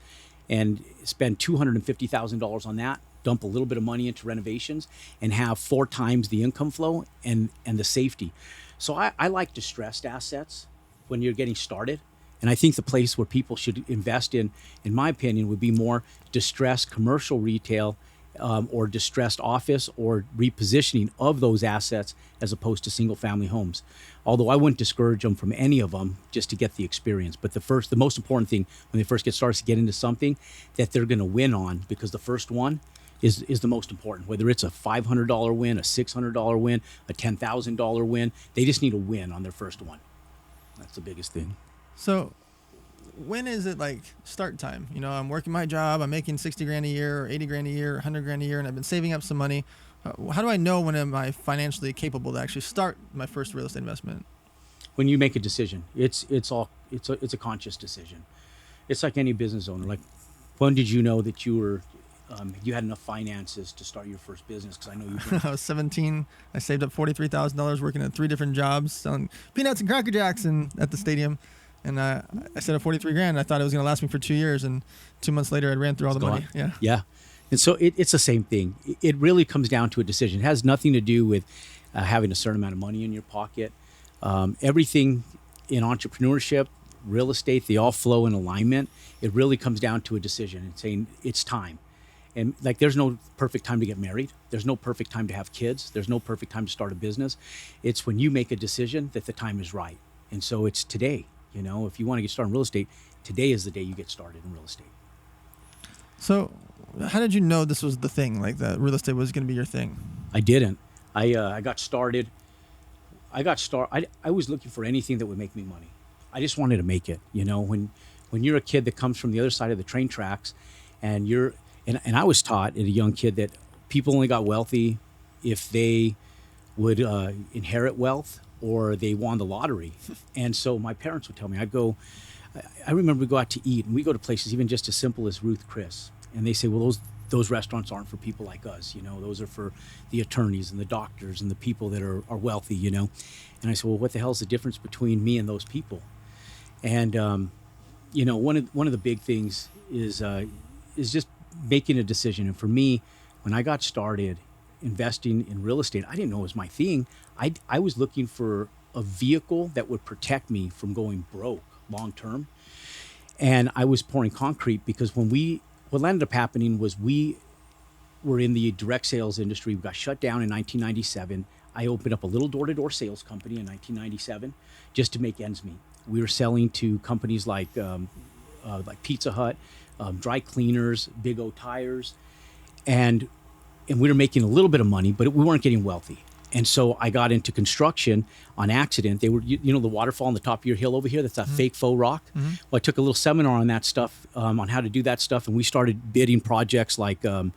and spend $250,000 on that, dump a little bit of money into renovations, and have 4 times the income flow and the safety. So I like distressed assets when you're getting started. And I think the place where people should invest in my opinion, would be more distressed commercial retail, or distressed office, or repositioning of those assets as opposed to single family homes. Although I wouldn't discourage them from any of them just to get the experience. But the most important thing when they first get started is to get into something that they're going to win on, because the first one is the most important. Whether it's a $500 win, a $600 win, a $10,000 win, they just need a win on their first one. That's the biggest thing. So when is it like start time? I'm working my job, I'm making 60 grand a year or 80 grand a year, 100 grand a year, and I've been saving up some money. How do I know when am I financially capable to actually start my first real estate investment? When you make a decision, it's a conscious decision. It's like any business owner. Like, when did you know that you had enough finances to start your first business? Because I know you. I was 17. I saved up $43,000 working at 3 different jobs, selling peanuts and Cracker Jacks at the stadium. And I set up 43 grand. I thought it was going to last me for 2 years. And 2 months later, I ran through all the money. Yeah. Yeah. And so it's the same thing. It really comes down to a decision. It has nothing to do with having a certain amount of money in your pocket. Everything in entrepreneurship, real estate, they all flow in alignment. It really comes down to a decision and saying it's time. And like, there's no perfect time to get married. There's no perfect time to have kids. There's no perfect time to start a business. It's when you make a decision that the time is right. And so it's today. If you want to get started in real estate, today is the day you get started in real estate. So how did you know this was the thing, like that real estate was going to be your thing? I didn't. I got started. I was looking for anything that would make me money. I just wanted to make it. When you're a kid that comes from the other side of the train tracks, and I was taught as a young kid that people only got wealthy if they would inherit wealth or they won the lottery. And so my parents would tell me, I remember we go out to eat and we go to places even just as simple as Ruth Chris. And they say, well, those restaurants aren't for people like us, those are for the attorneys and the doctors and the people that are wealthy, And I said, well, what the hell is the difference between me and those people? And, one of the big things is just making a decision. And for me, when I got started investing in real estate, I didn't know it was my thing. I was looking for a vehicle that would protect me from going broke long term. And I was pouring concrete because what ended up happening was we were in the direct sales industry. We got shut down in 1997. I opened up a little door-to-door sales company in 1997 just to make ends meet. We were selling to companies like Pizza Hut, dry cleaners, Big O tires, and we were making a little bit of money, but we weren't getting wealthy. And so I got into construction on accident. They were, the waterfall on the top of your hill over here, that's a fake faux rock. Mm-hmm. Well, I took a little seminar on that stuff, on how to do that stuff. And we started bidding projects like the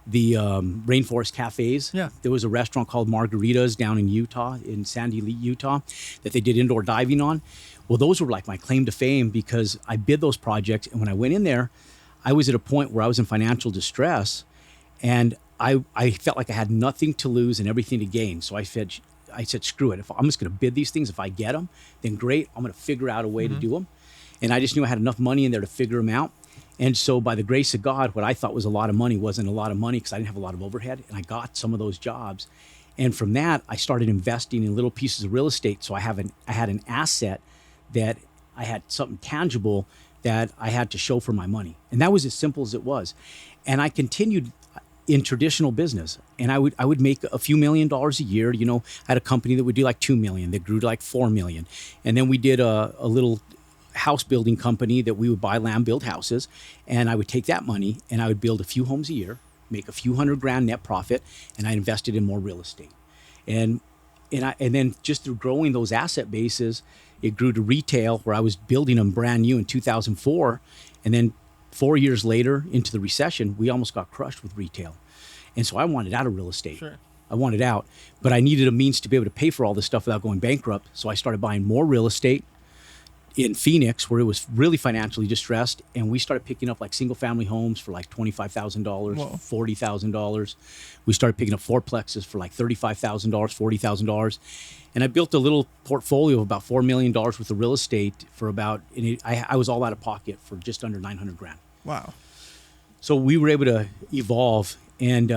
Rainforest Cafes. Yeah. There was a restaurant called Margaritas down in Utah, in Sandy, Utah, that they did indoor diving on. Well, those were like my claim to fame because I bid those projects. And when I went in there, I was at a point where I was in financial distress and I felt like I had nothing to lose and everything to gain. So I said, screw it. If I'm just going to bid these things, if I get them, then great. I'm going to figure out a way to do them. And I just knew I had enough money in there to figure them out. And so by the grace of God, what I thought was a lot of money wasn't a lot of money because I didn't have a lot of overhead. And I got some of those jobs. And from that, I started investing in little pieces of real estate. So I had an asset that I had something tangible that I had to show for my money. And that was as simple as it was. And I continued in traditional business. And I would make a few $1 million a year. I had a company that would do like $2 million that grew to like $4 million. And then we did a little house building company that we would buy land, build houses. And I would take that money and I would build a few homes a year, make a few $100,000 net profit. And I invested in more real estate. And then just through growing those asset bases, it grew to retail where I was building them brand new in 2004. And then 4 years later into the recession, we almost got crushed with retail. And so I wanted out of real estate. Sure. I wanted out, but I needed a means to be able to pay for all this stuff without going bankrupt. So I started buying more real estate in Phoenix where it was really financially distressed. And we started picking up like single family homes for like $25,000, $40,000. We started picking up fourplexes for like $35,000, $40,000. And I built a little portfolio of about $4 million worth of real estate for I was all out of pocket for just under $900,000. Wow. So we were able to evolve and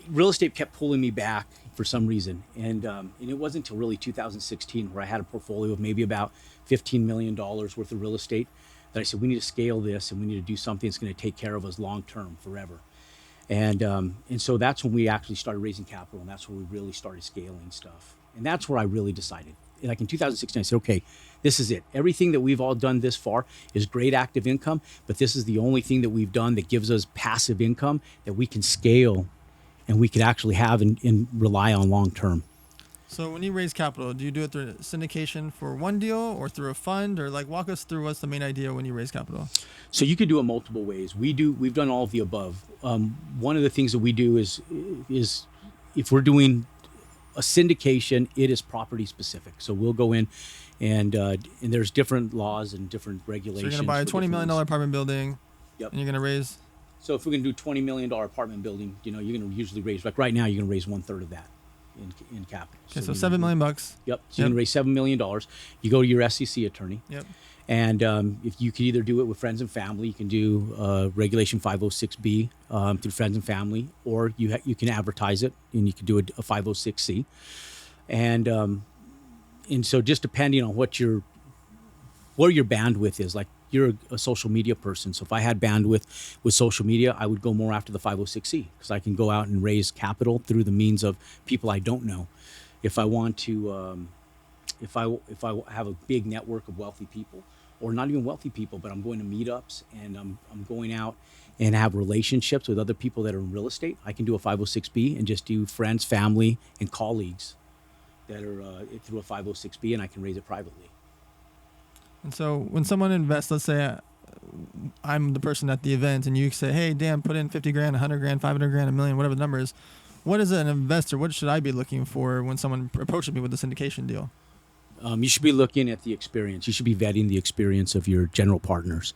real estate kept pulling me back for some reason. And it wasn't until really 2016 where I had a portfolio of maybe about $15 million worth of real estate that I said, we need to scale this and we need to do something that's going to take care of us long-term forever. And so that's when we actually started raising capital, and that's where we really started scaling stuff. And that's where I really decided. Like in 2016, I said, okay, this is it. Everything that we've all done this far is great active income, but this is the only thing that we've done that gives us passive income that we can scale and we could actually have and rely on long term. So when you raise capital, do you do it through syndication for one deal or through a fund, or like walk us through what's the main idea when you raise capital? So you could do it multiple ways. We've done all of the above. One of the things that we do is if we're doing a syndication, it is property specific. So we'll go in and there's different laws and different regulations. So you're going to buy a $20 million apartment building. Yep. And you're going to raise. So if we're going to do $20 million apartment building, you're going to usually raise, like right now, you're going to raise 1/3 of that in capital. Okay, so $7 million. Yep. So you're going to raise $7 million. You go to your SEC attorney. Yep. And if you could either do it with friends and family, you can do Regulation 506B through friends and family, or you can advertise it and you can do a 506C. And so just depending on what your bandwidth is, like you're a social media person. So if I had bandwidth with social media, I would go more after the 506C because I can go out and raise capital through the means of people I don't know. If I want to, if I have a big network of wealthy people, or not even wealthy people, but I'm going to meetups and I'm going out and have relationships with other people that are in real estate, I can do a 506B and just do friends, family, and colleagues that are through a 506B, and I can raise it privately. And so when someone invests, let's say I'm the person at the event, and you say, hey, Dan, put in 50 grand, 100 grand, 500 grand, a million, whatever the number is. What is an investor? What should I be looking for when someone approaches me with a syndication deal? You should be looking at the experience. You should be vetting the experience of your general partners,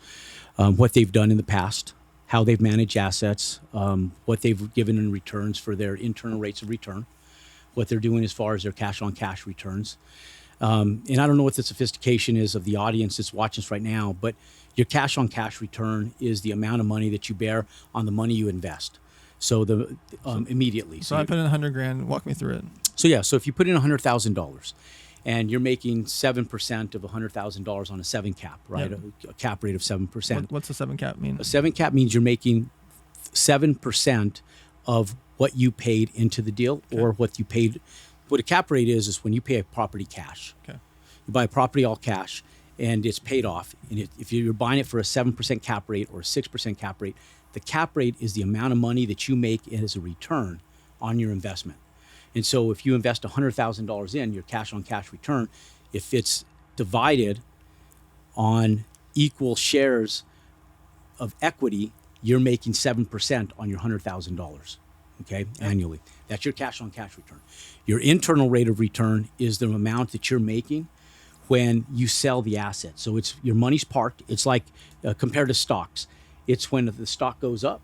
what they've done in the past, how they've managed assets, what they've given in returns for their internal rates of return, what they're doing as far as their cash-on-cash returns. And I don't know what the sophistication is of the audience that's watching us right now, but your cash-on-cash return is the amount of money that you bear on the money you invest. So immediately. So I put in 100 grand. Walk me through it. So if you put in $100,000 and you're making 7% of $100,000 on a 7 cap, right? Yep. A cap rate of 7%. What's a 7 cap mean? A 7 cap means you're making 7% of what you paid into the deal, or what you paid. What a cap rate is when you pay a property cash. Okay. You buy a property all cash and it's paid off. And if you're buying it for a 7% cap rate or a 6% cap rate, the cap rate is the amount of money that you make as a return on your investment. And so if you invest $100,000 in your cash on cash return, if it's divided on equal shares of equity, you're making 7% on your $100,000, okay, annually. That's your cash on cash return. Your internal rate of return is the amount that you're making when you sell the asset. So it's your money's parked. It's like compared to stocks. It's when the stock goes up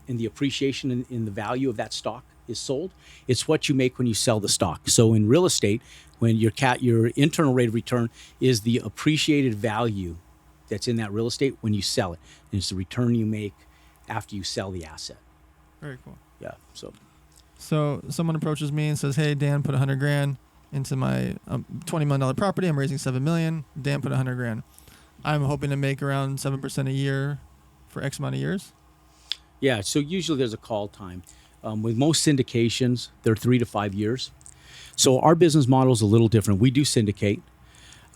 and the appreciation in the value of that stock is sold. It's what you make when you sell the stock. So in real estate, when your internal rate of return is the appreciated value that's in that real estate when you sell it. And it's the return you make after you sell the asset. Very cool. Yeah. So someone approaches me and says, hey, Dan, put 100 grand into my $20 million property. I'm raising $7 million. Dan, put 100 grand. I'm hoping to make around 7% a year for X amount of years. Yeah. So usually there's a call time. With most syndications, they're 3 to 5 years. So our business model is a little different. We do syndicate,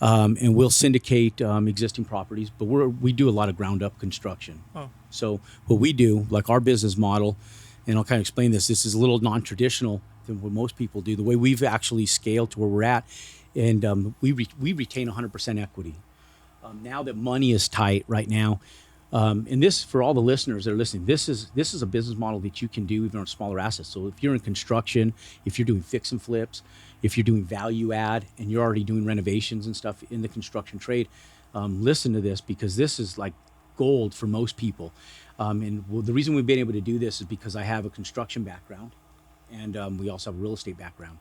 and we'll syndicate existing properties, but we do a lot of ground up construction. Oh. So what we do, like our business model, and I'll kind of explain this is a little non-traditional than what most people do. The way we've actually scaled to where we're at, and we retain 100% equity. Now that money is tight right now, and this, for all the listeners that are listening, this is a business model that you can do even on smaller assets. So if you're in construction, if you're doing fix and flips, if you're doing value add, and you're already doing renovations and stuff in the construction trade, listen to this, because this is like gold for most people. The reason we've been able to do this is because I have a construction background, and we also have a real estate background.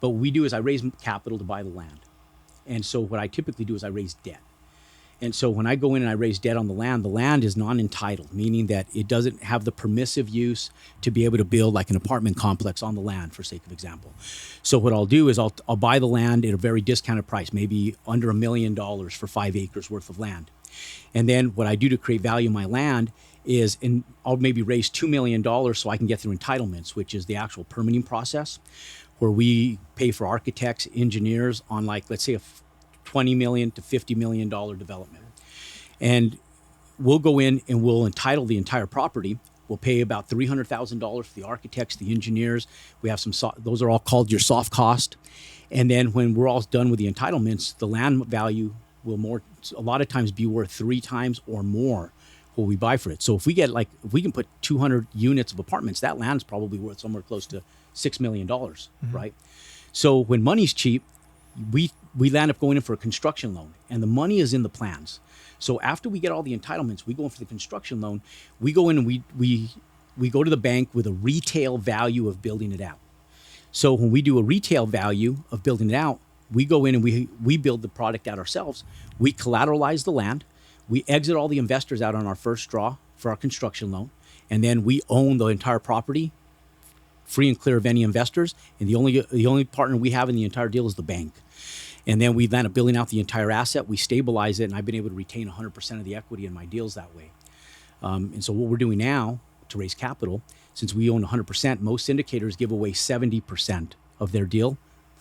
But what we do is I raise capital to buy the land. And so what I typically do is I raise debt. And so when I go in and I raise debt on the land is non-entitled, meaning that it doesn't have the permissive use to be able to build like an apartment complex on the land, for sake of example. So what I'll do is I'll buy the land at a very discounted price, maybe under $1 million for 5 acres worth of land. And then what I do to create value in my land is, and I'll maybe raise $2 million so I can get through entitlements, which is the actual permitting process, where we pay for architects, engineers on, like, let's say a $20 million to $50 million development. And we'll go in and we'll entitle the entire property. We'll pay about $300,000 for the architects, the engineers. We have those are all called your soft cost. And then when we're all done with the entitlements, the land value will a lot of times be worth 3 times or more what we buy for it. So if we can put 200 units of apartments, that land's probably worth somewhere close to $6 million, right? So when money's cheap, we land up going in for a construction loan, and the money is in the plans. So after we get all the entitlements, we go in for the construction loan. We go in and we go to the bank with a retail value of building it out. So when we do a retail value of building it out, we go in and we build the product out ourselves. We collateralize the land. We exit all the investors out on our first draw for our construction loan, and then we own the entire property, free and clear of any investors. And the only partner we have in the entire deal is the bank. And then we land up building out the entire asset. We stabilize it, and I've been able to retain 100% of the equity in my deals that way. And so what we're doing now to raise capital, since we own 100%, most syndicators give away 70% of their deal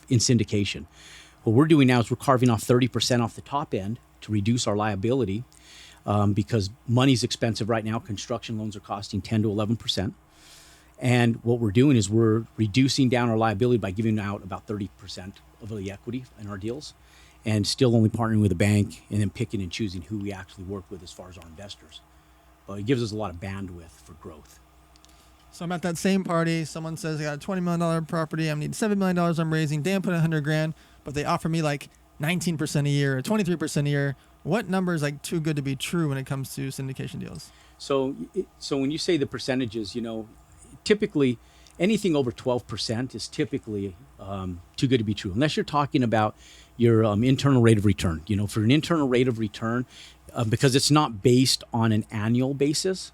in syndication. What we're doing now is we're carving off 30% off the top end to reduce our liability, because money's expensive right now. Construction loans are costing 10 to 11%. And what we're doing is we're reducing down our liability by giving out about 30% of the equity in our deals, and still only partnering with a bank, and then picking and choosing who we actually work with as far as our investors. But it gives us a lot of bandwidth for growth. So I'm at that same party. Someone says I got a $20 million property. I need $7 million I'm raising. Dan put $100,000, but they offer me like 19% a year or 23% a year. What number is like too good to be true when it comes to syndication deals? So when you say the percentages, typically anything over 12% is typically too good to be true, unless you're talking about your internal rate of return. For an internal rate of return, because it's not based on an annual basis.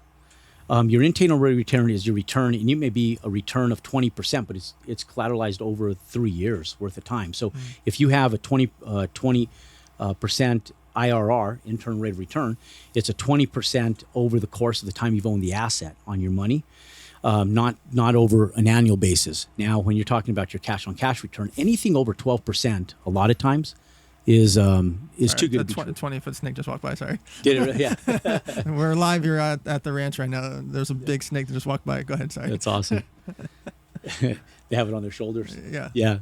Your internal rate of return is your return, and you may be a return of 20%, but it's collateralized over 3 years worth of time. So if you have a 20% IRR, internal rate of return, it's a 20% over the course of the time you've owned the asset on your money, not over an annual basis. Now, when you're talking about your cash on cash return, anything over 12%, a lot of times, is too good to be true. 20-foot snake just walked by. Sorry. Did it? Yeah. We're live here at the ranch right now. There's a big snake that just walked by. Go ahead. Sorry. That's awesome. They have it on their shoulders. Yeah. Yeah.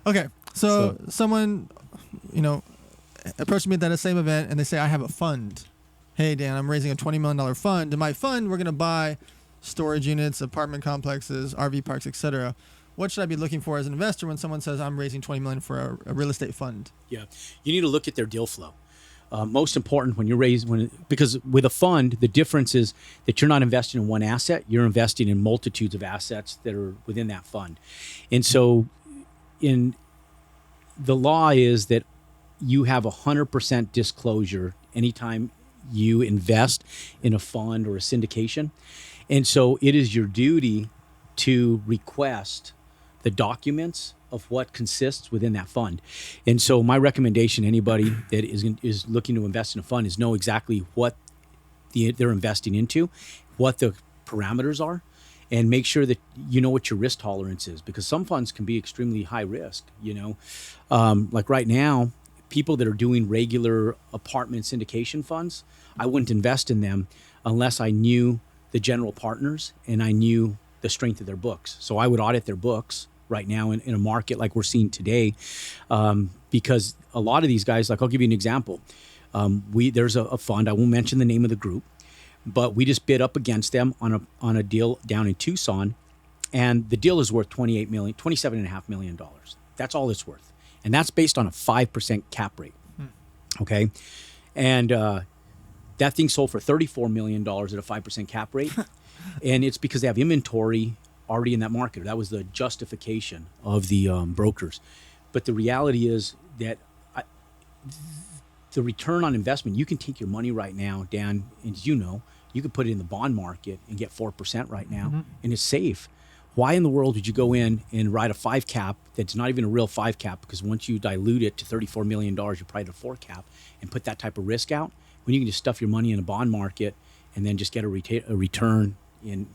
Okay. So someone, approached me at that same event, and they say, I have a fund. Hey, Dan, I'm raising a $20 million fund. In my fund, we're going to buy storage units, apartment complexes, RV parks, etc. What should I be looking for as an investor when someone says I'm raising $20 million for a real estate fund? Yeah, you need to look at their deal flow. Most important because with a fund, the difference is that you're not investing in one asset; you're investing in multitudes of assets that are within that fund. And so, in the law is that you have 100% disclosure anytime you invest in a fund or a syndication, and so it is your duty to request the documents of what consists within that fund. And so my recommendation to anybody that is looking to invest in a fund is know exactly what they're investing into, what the parameters are, and make sure that you know what your risk tolerance is, because some funds can be extremely high risk. Like right now, people that are doing regular apartment syndication funds, I wouldn't invest in them unless I knew the general partners and I knew the strength of their books. So I would audit their books right now in a market like we're seeing today, because a lot of these guys, like I'll give you an example. There's a fund, I won't mention the name of the group, but we just bid up against them on a deal down in Tucson, and the deal is worth $27.5 million. That's all it's worth. And that's based on a 5% cap rate. Okay. And that thing sold for $34 million at a 5% cap rate. And it's because they have inventory already in that market. That was the justification of the brokers. But the reality is that the return on investment, you can take your money right now, Dan, and as you know, you could put it in the bond market and get 4% right now, and it's safe. Why in the world would you go in and write a 5 cap that's not even a real 5 cap? Because once you dilute it to $34 million, you're probably at a 4 cap, and put that type of risk out, when you can just stuff your money in a bond market and then just get a return in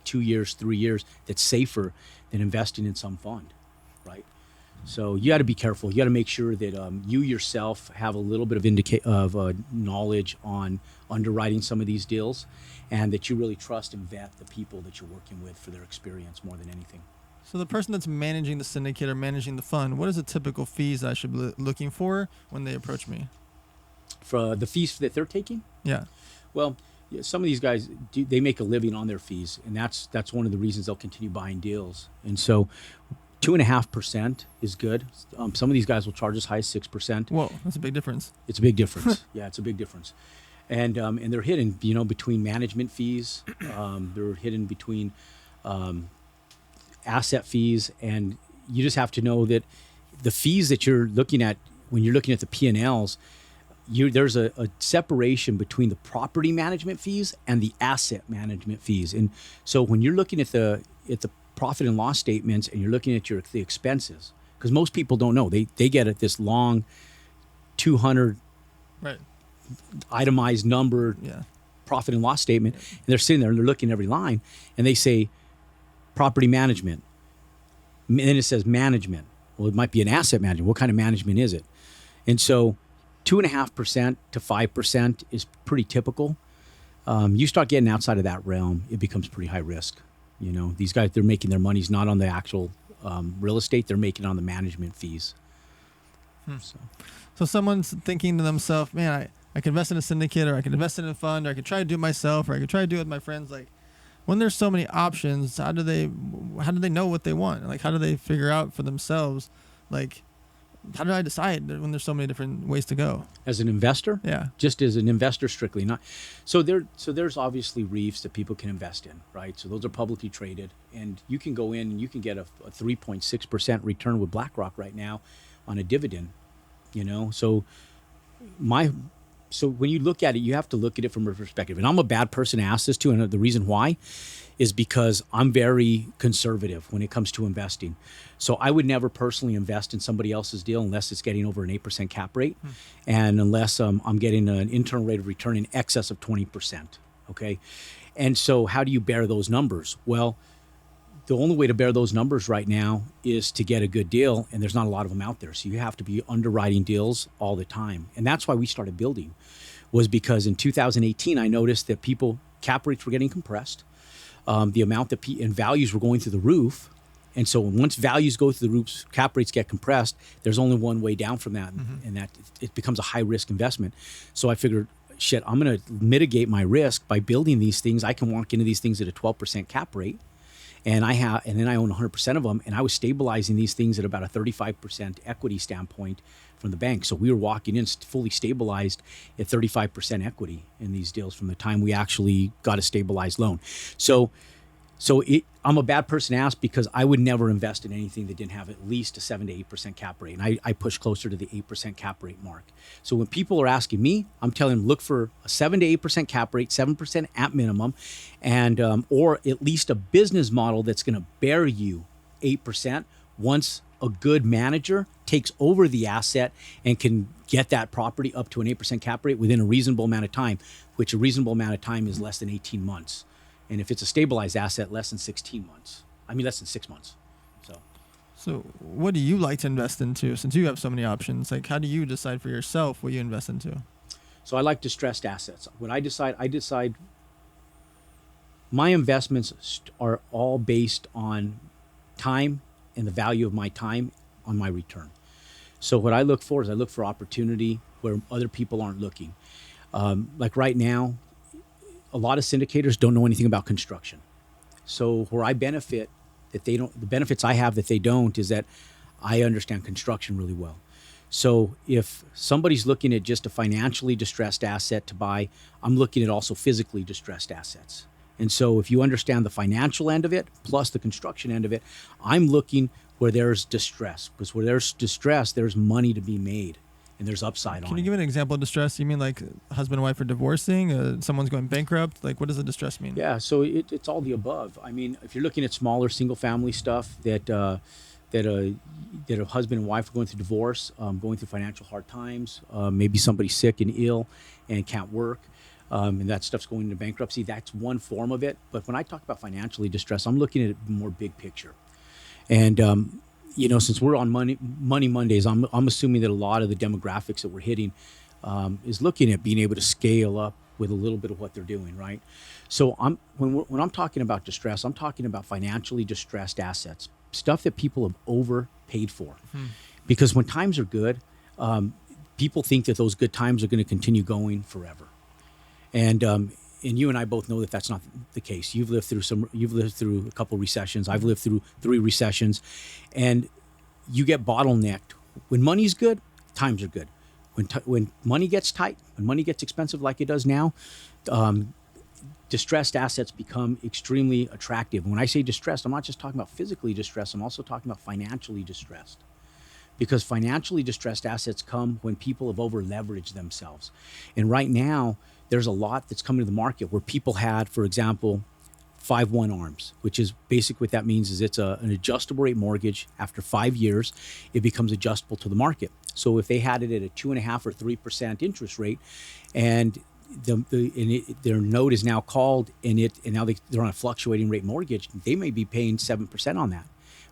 2 years, 3 years that's safer than investing in some fund, right? So you got to be careful. You got to make sure that you yourself have a little bit of knowledge on underwriting some of these deals, and that you really trust and vet the people that you're working with for their experience more than anything. So the person that's managing the syndicate or managing the fund, what is the typical fees I should be looking for when they approach me? For the fees that they're taking? Yeah. Well, yeah, some of these guys, they make a living on their fees, and that's one of the reasons they'll continue buying deals. And so 2.5% is good. Some of these guys will charge as high as 6%. Whoa, that's a big difference. It's a big difference. Yeah, it's a big difference. And they're hidden, between management fees. They're hidden between asset fees, and you just have to know that the fees that you're looking at when you're looking at the P&Ls, there's a separation between the property management fees and the asset management fees. And so when you're looking at the profit and loss statements and you're looking at the expenses, because most people don't know, they get at this long 200 right itemized number profit and loss statement, and they're sitting there and they're looking at every line, and they say property management, and then it says management. Well, it might be an asset management. What kind of management is it? And so 2.5% to 5% is pretty typical. You start getting outside of that realm, it becomes pretty high risk. You know, these guys, they're making their monies not on the actual real estate, they're making it on the management fees. So someone's thinking to themselves, man, I could invest in a syndicate, or I could invest in a fund, or I could try to do it myself, or I could try to do it with my friends. Like, when there's so many options, how do they know what they want? Like, how do they figure out for themselves, like, how do I decide when there's so many different ways to go? As an investor? Yeah. Just as an investor strictly, not. So there's obviously REITs that people can invest in, right? So those are publicly traded, and you can go in and you can get a 3.6% return with BlackRock right now on a dividend, you know? So when you look at it, you have to look at it from a perspective. And I'm a bad person to ask this to, and the reason why is because I'm very conservative when it comes to investing. So I would never personally invest in somebody else's deal unless it's getting over an 8% cap rate, and unless I'm getting an internal rate of return in excess of 20%, okay? And so how do you bear those numbers? Well, the only way to bear those numbers right now is to get a good deal, and there's not a lot of them out there. So you have to be underwriting deals all the time. And that's why we started building, was because in 2018, I noticed that cap rates were getting compressed. The amount that and values were going through the roof. And so once values go through the roof, cap rates get compressed, there's only one way down from that, and that it becomes a high risk investment. So I figured, shit, I'm going to mitigate my risk by building these things. I can walk into these things at a 12% cap rate. And then I own 100% of them, and I was stabilizing these things at about a 35% equity standpoint from the bank. So we were walking in fully stabilized at 35% equity in these deals from the time we actually got a stabilized loan. So I'm a bad person to ask, because I would never invest in anything that didn't have at least a 7 to 8% cap rate. And I push closer to the 8% cap rate mark. So when people are asking me, I'm telling them, look for a 7 to 8% cap rate, 7% at minimum, and or at least a business model that's going to bear you 8% once a good manager takes over the asset and can get that property up to an 8% cap rate within a reasonable amount of time, which a reasonable amount of time is less than 18 months. And if it's a stabilized asset, less than 16 months. I mean, less than 6 months. So what do you like to invest into, since you have so many options? Like, how do you decide for yourself what you invest into? So I like distressed assets. When I decide my investments are all based on time and the value of my time on my return. So what I look for is I look for opportunity where other people aren't looking. Like right now, a lot of syndicators don't know anything about construction. So where I benefit that they don't, the benefits I have that they don't, is that I understand construction really well. So if somebody's looking at just a financially distressed asset to buy, I'm looking at also physically distressed assets. And so if you understand the financial end of it, plus the construction end of it, I'm looking where there's distress, because where there's distress, there's money to be made. And there's upside on it. Can you give an example of distress? You mean like husband and wife are divorcing? Someone's going bankrupt? Like, what does the distress mean? Yeah, so it's all the above. I mean, if you're looking at smaller single-family stuff that a husband and wife are going through divorce, going through financial hard times, maybe somebody's sick and ill and can't work, and that stuff's going into bankruptcy, that's one form of it. But when I talk about financially distressed, I'm looking at it more big picture. And you know, since we're on Money Mondays, I'm assuming that a lot of the demographics that we're hitting is looking at being able to scale up with a little bit of what they're doing, right? So when I'm talking about distress, I'm talking about financially distressed assets, stuff that people have overpaid for. Because when times are good, people think that those good times are going to continue going forever. And you and I both know that that's not the case. You've lived through a couple recessions. I've lived through 3 recessions, and you get bottlenecked. When money's good, times are good. When money gets tight, when money gets expensive like it does now, distressed assets become extremely attractive. And when I say distressed, I'm not just talking about physically distressed. I'm also talking about financially distressed. Because financially distressed assets come when people have over-leveraged themselves. And right now, there's a lot that's coming to the market where people had, for example, 5-1 ARMs, which is basically what that means is it's an adjustable rate mortgage. After 5 years, it becomes adjustable to the market. So if they had it at a 2.5% or 3% interest rate, and their note is now called, and now they're on a fluctuating rate mortgage, they may be paying 7% on that.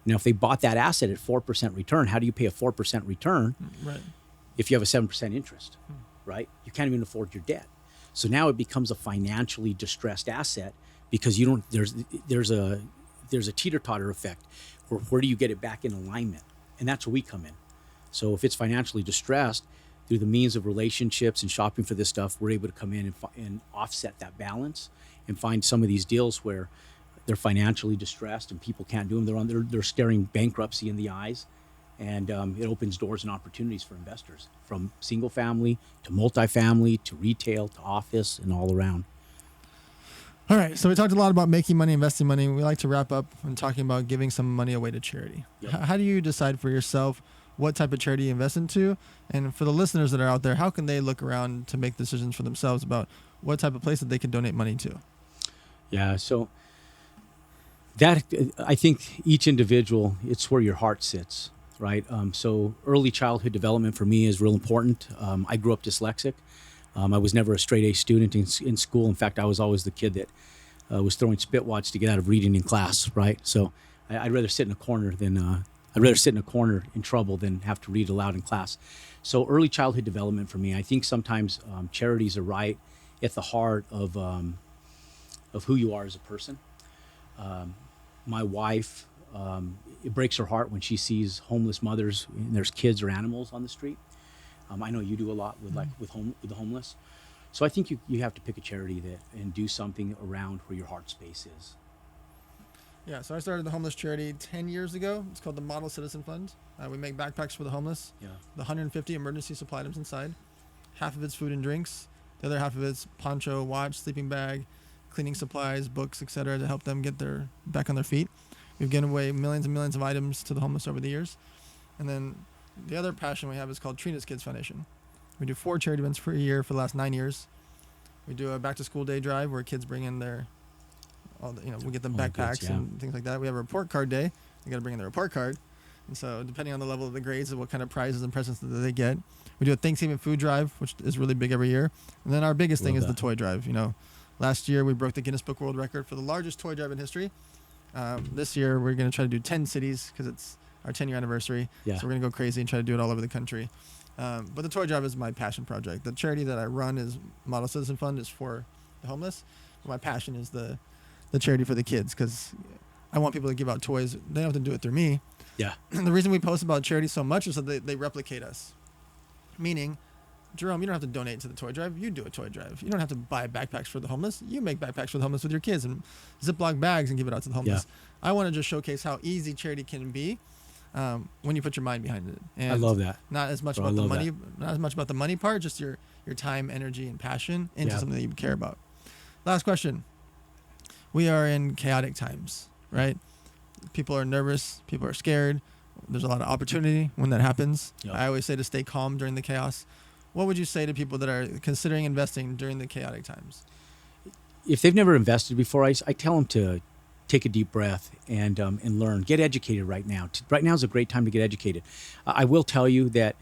Now, if they bought that asset at 4% return, how do you pay a 4% return if you have a 7% interest, right? You can't even afford your debt. So now it becomes a financially distressed asset because you don't. There's a teeter-totter effect. Where do you get it back in alignment? And that's where we come in. So if it's financially distressed, through the means of relationships and shopping for this stuff, we're able to come in and offset that balance and find some of these deals where they're financially distressed and people can't do them. They're staring bankruptcy in the eyes, and it opens doors and opportunities for investors, from single family to multifamily to retail to office and all around. All right, so we talked a lot about making money, investing money. We like to wrap up when talking about giving some money away to charity. Yep. How do you decide for yourself what type of charity you invest into? And for the listeners that are out there, how can they look around to make decisions for themselves about what type of place that they can donate money to? Yeah, so that, I think each individual, it's where your heart sits, right? So early childhood development for me is real important. I grew up dyslexic. I was never a straight A student in school. In fact, I was always the kid that was throwing spitwads to get out of reading in class, right? So I'd rather sit in a corner in trouble than have to read aloud in class. So early childhood development for me, I think sometimes charities are right at the heart of who you are as a person. My wife, it breaks her heart when she sees homeless mothers and there's kids or animals on the street. I know you do a lot with with the homeless. So I think you have to pick a charity and do something around where your heart space is. Yeah, so I started the homeless charity 10 years ago. It's called the Model Citizen Fund. We make backpacks for the homeless. Yeah. The 150 emergency supply items inside. Half of it's food and drinks. The other half of it's poncho, watch, sleeping bag, cleaning supplies, books, etc., to help them get back on their feet. We've given away millions and millions of items to the homeless over the years. And then the other passion we have is called Trina's Kids Foundation. We do 4 charity events per year for the last 9 years. We do a back to school day drive where kids bring in we get them backpacks and things like that. We have a report card day. They got to bring in their report card. And so depending on the level of the grades and what kind of prizes and presents that they get, we do a Thanksgiving food drive, which is really big every year. And then our biggest thing is the toy drive. Last year we broke the Guinness Book World Record for the largest toy drive in history. This year we're going to try to do 10 cities because it's our 10-year anniversary. Yeah. So we're going to go crazy and try to do it all over the country. But the toy drive is my passion project. The charity that I run is Model Citizen Fund, is for the homeless. But my passion is the charity for the kids, because I want people to give out toys. They don't have to do it through me. Yeah. And the reason we post about charity so much is that they replicate us. Meaning, Jerome, you don't have to donate to the toy drive. You do a toy drive. You don't have to buy backpacks for the homeless. You make backpacks for the homeless with your kids and Ziploc bags and give it out to the homeless. Yeah. I want to just showcase how easy charity can be when you put your mind behind it. And I love that. Not as much about the money, not as much about the money part, just your time, energy, and passion into something that you care about. Last question. We are in chaotic times, right? People are nervous. People are scared. There's a lot of opportunity when that happens. Yep. I always say to stay calm during the chaos. What would you say to people that are considering investing during the chaotic times? If they've never invested before, I tell them to take a deep breath and learn. Get educated right now. Right now is a great time to get educated. I will tell you that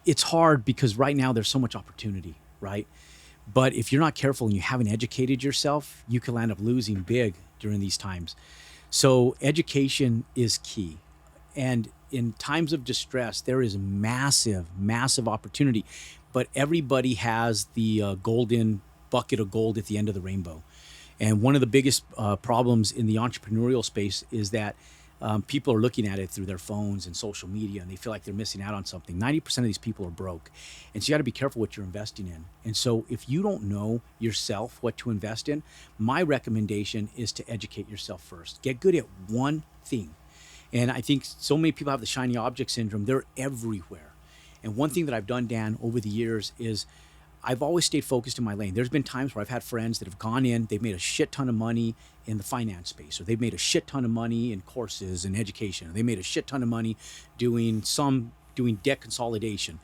it's hard because right now there's so much opportunity, right? But if you're not careful and you haven't educated yourself, you can end up losing big during these times. So education is key. And in times of distress, there is massive, massive opportunity. But everybody has the golden bucket of gold at the end of the rainbow. And one of the biggest problems in the entrepreneurial space is that people are looking at it through their phones and social media, and they feel like they're missing out on something. 90% of these people are broke. And so you got to be careful what you're investing in. And so if you don't know yourself what to invest in, my recommendation is to educate yourself first. Get good at one thing. And I think so many people have the shiny object syndrome. They're everywhere. And one thing that I've done, Dan, over the years is I've always stayed focused in my lane. There's been times where I've had friends that have gone in, they've made a shit ton of money in the finance space, or they've made a shit ton of money in courses and education, or they made a shit ton of money doing debt consolidation.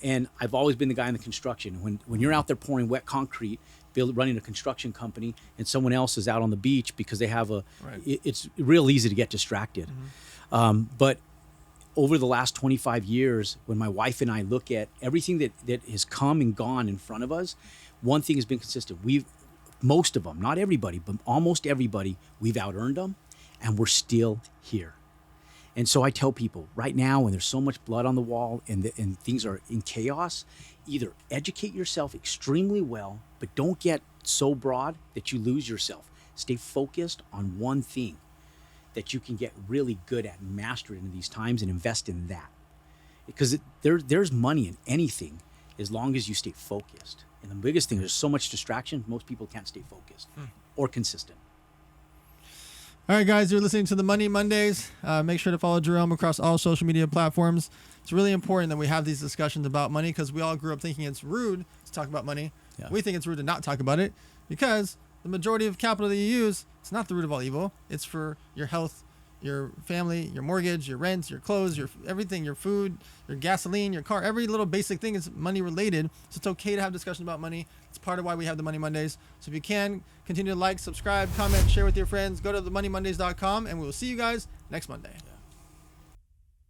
And I've always been the guy in the construction. When you're out there pouring wet concrete, running a construction company, and someone else is out on the beach because they have it's real easy to get distracted. Mm-hmm. But over the last 25 years, when my wife and I look at everything that has come and gone in front of us, one thing has been consistent. Most of them, not everybody, but almost everybody, we've out-earned them, and we're still here. And so I tell people right now, when there's so much blood on the wall and things are in chaos, either educate yourself extremely well, but don't get so broad that you lose yourself. Stay focused on one thing that you can get really good at and master it in these times, and invest in that. Because there's money in anything as long as you stay focused. And the biggest thing, there's so much distraction, most people can't stay focused or consistent. All right, guys, you're listening to the Money Mondays. Make sure to follow Jerome across all social media platforms. It's really important that we have these discussions about money, because we all grew up thinking it's rude to talk about money. Yeah. We think it's rude to not talk about it, because the majority of capital that you use, it's not the root of all evil. It's for your health, your family, your mortgage, your rent, your clothes, your everything, your food, your gasoline, your car. Every little basic thing is money related. So it's okay to have discussion about money. It's part of why we have the Money Mondays. So if you can, continue to like, subscribe, comment, share with your friends. Go to themoneymondays.com, and we will see you guys next Monday.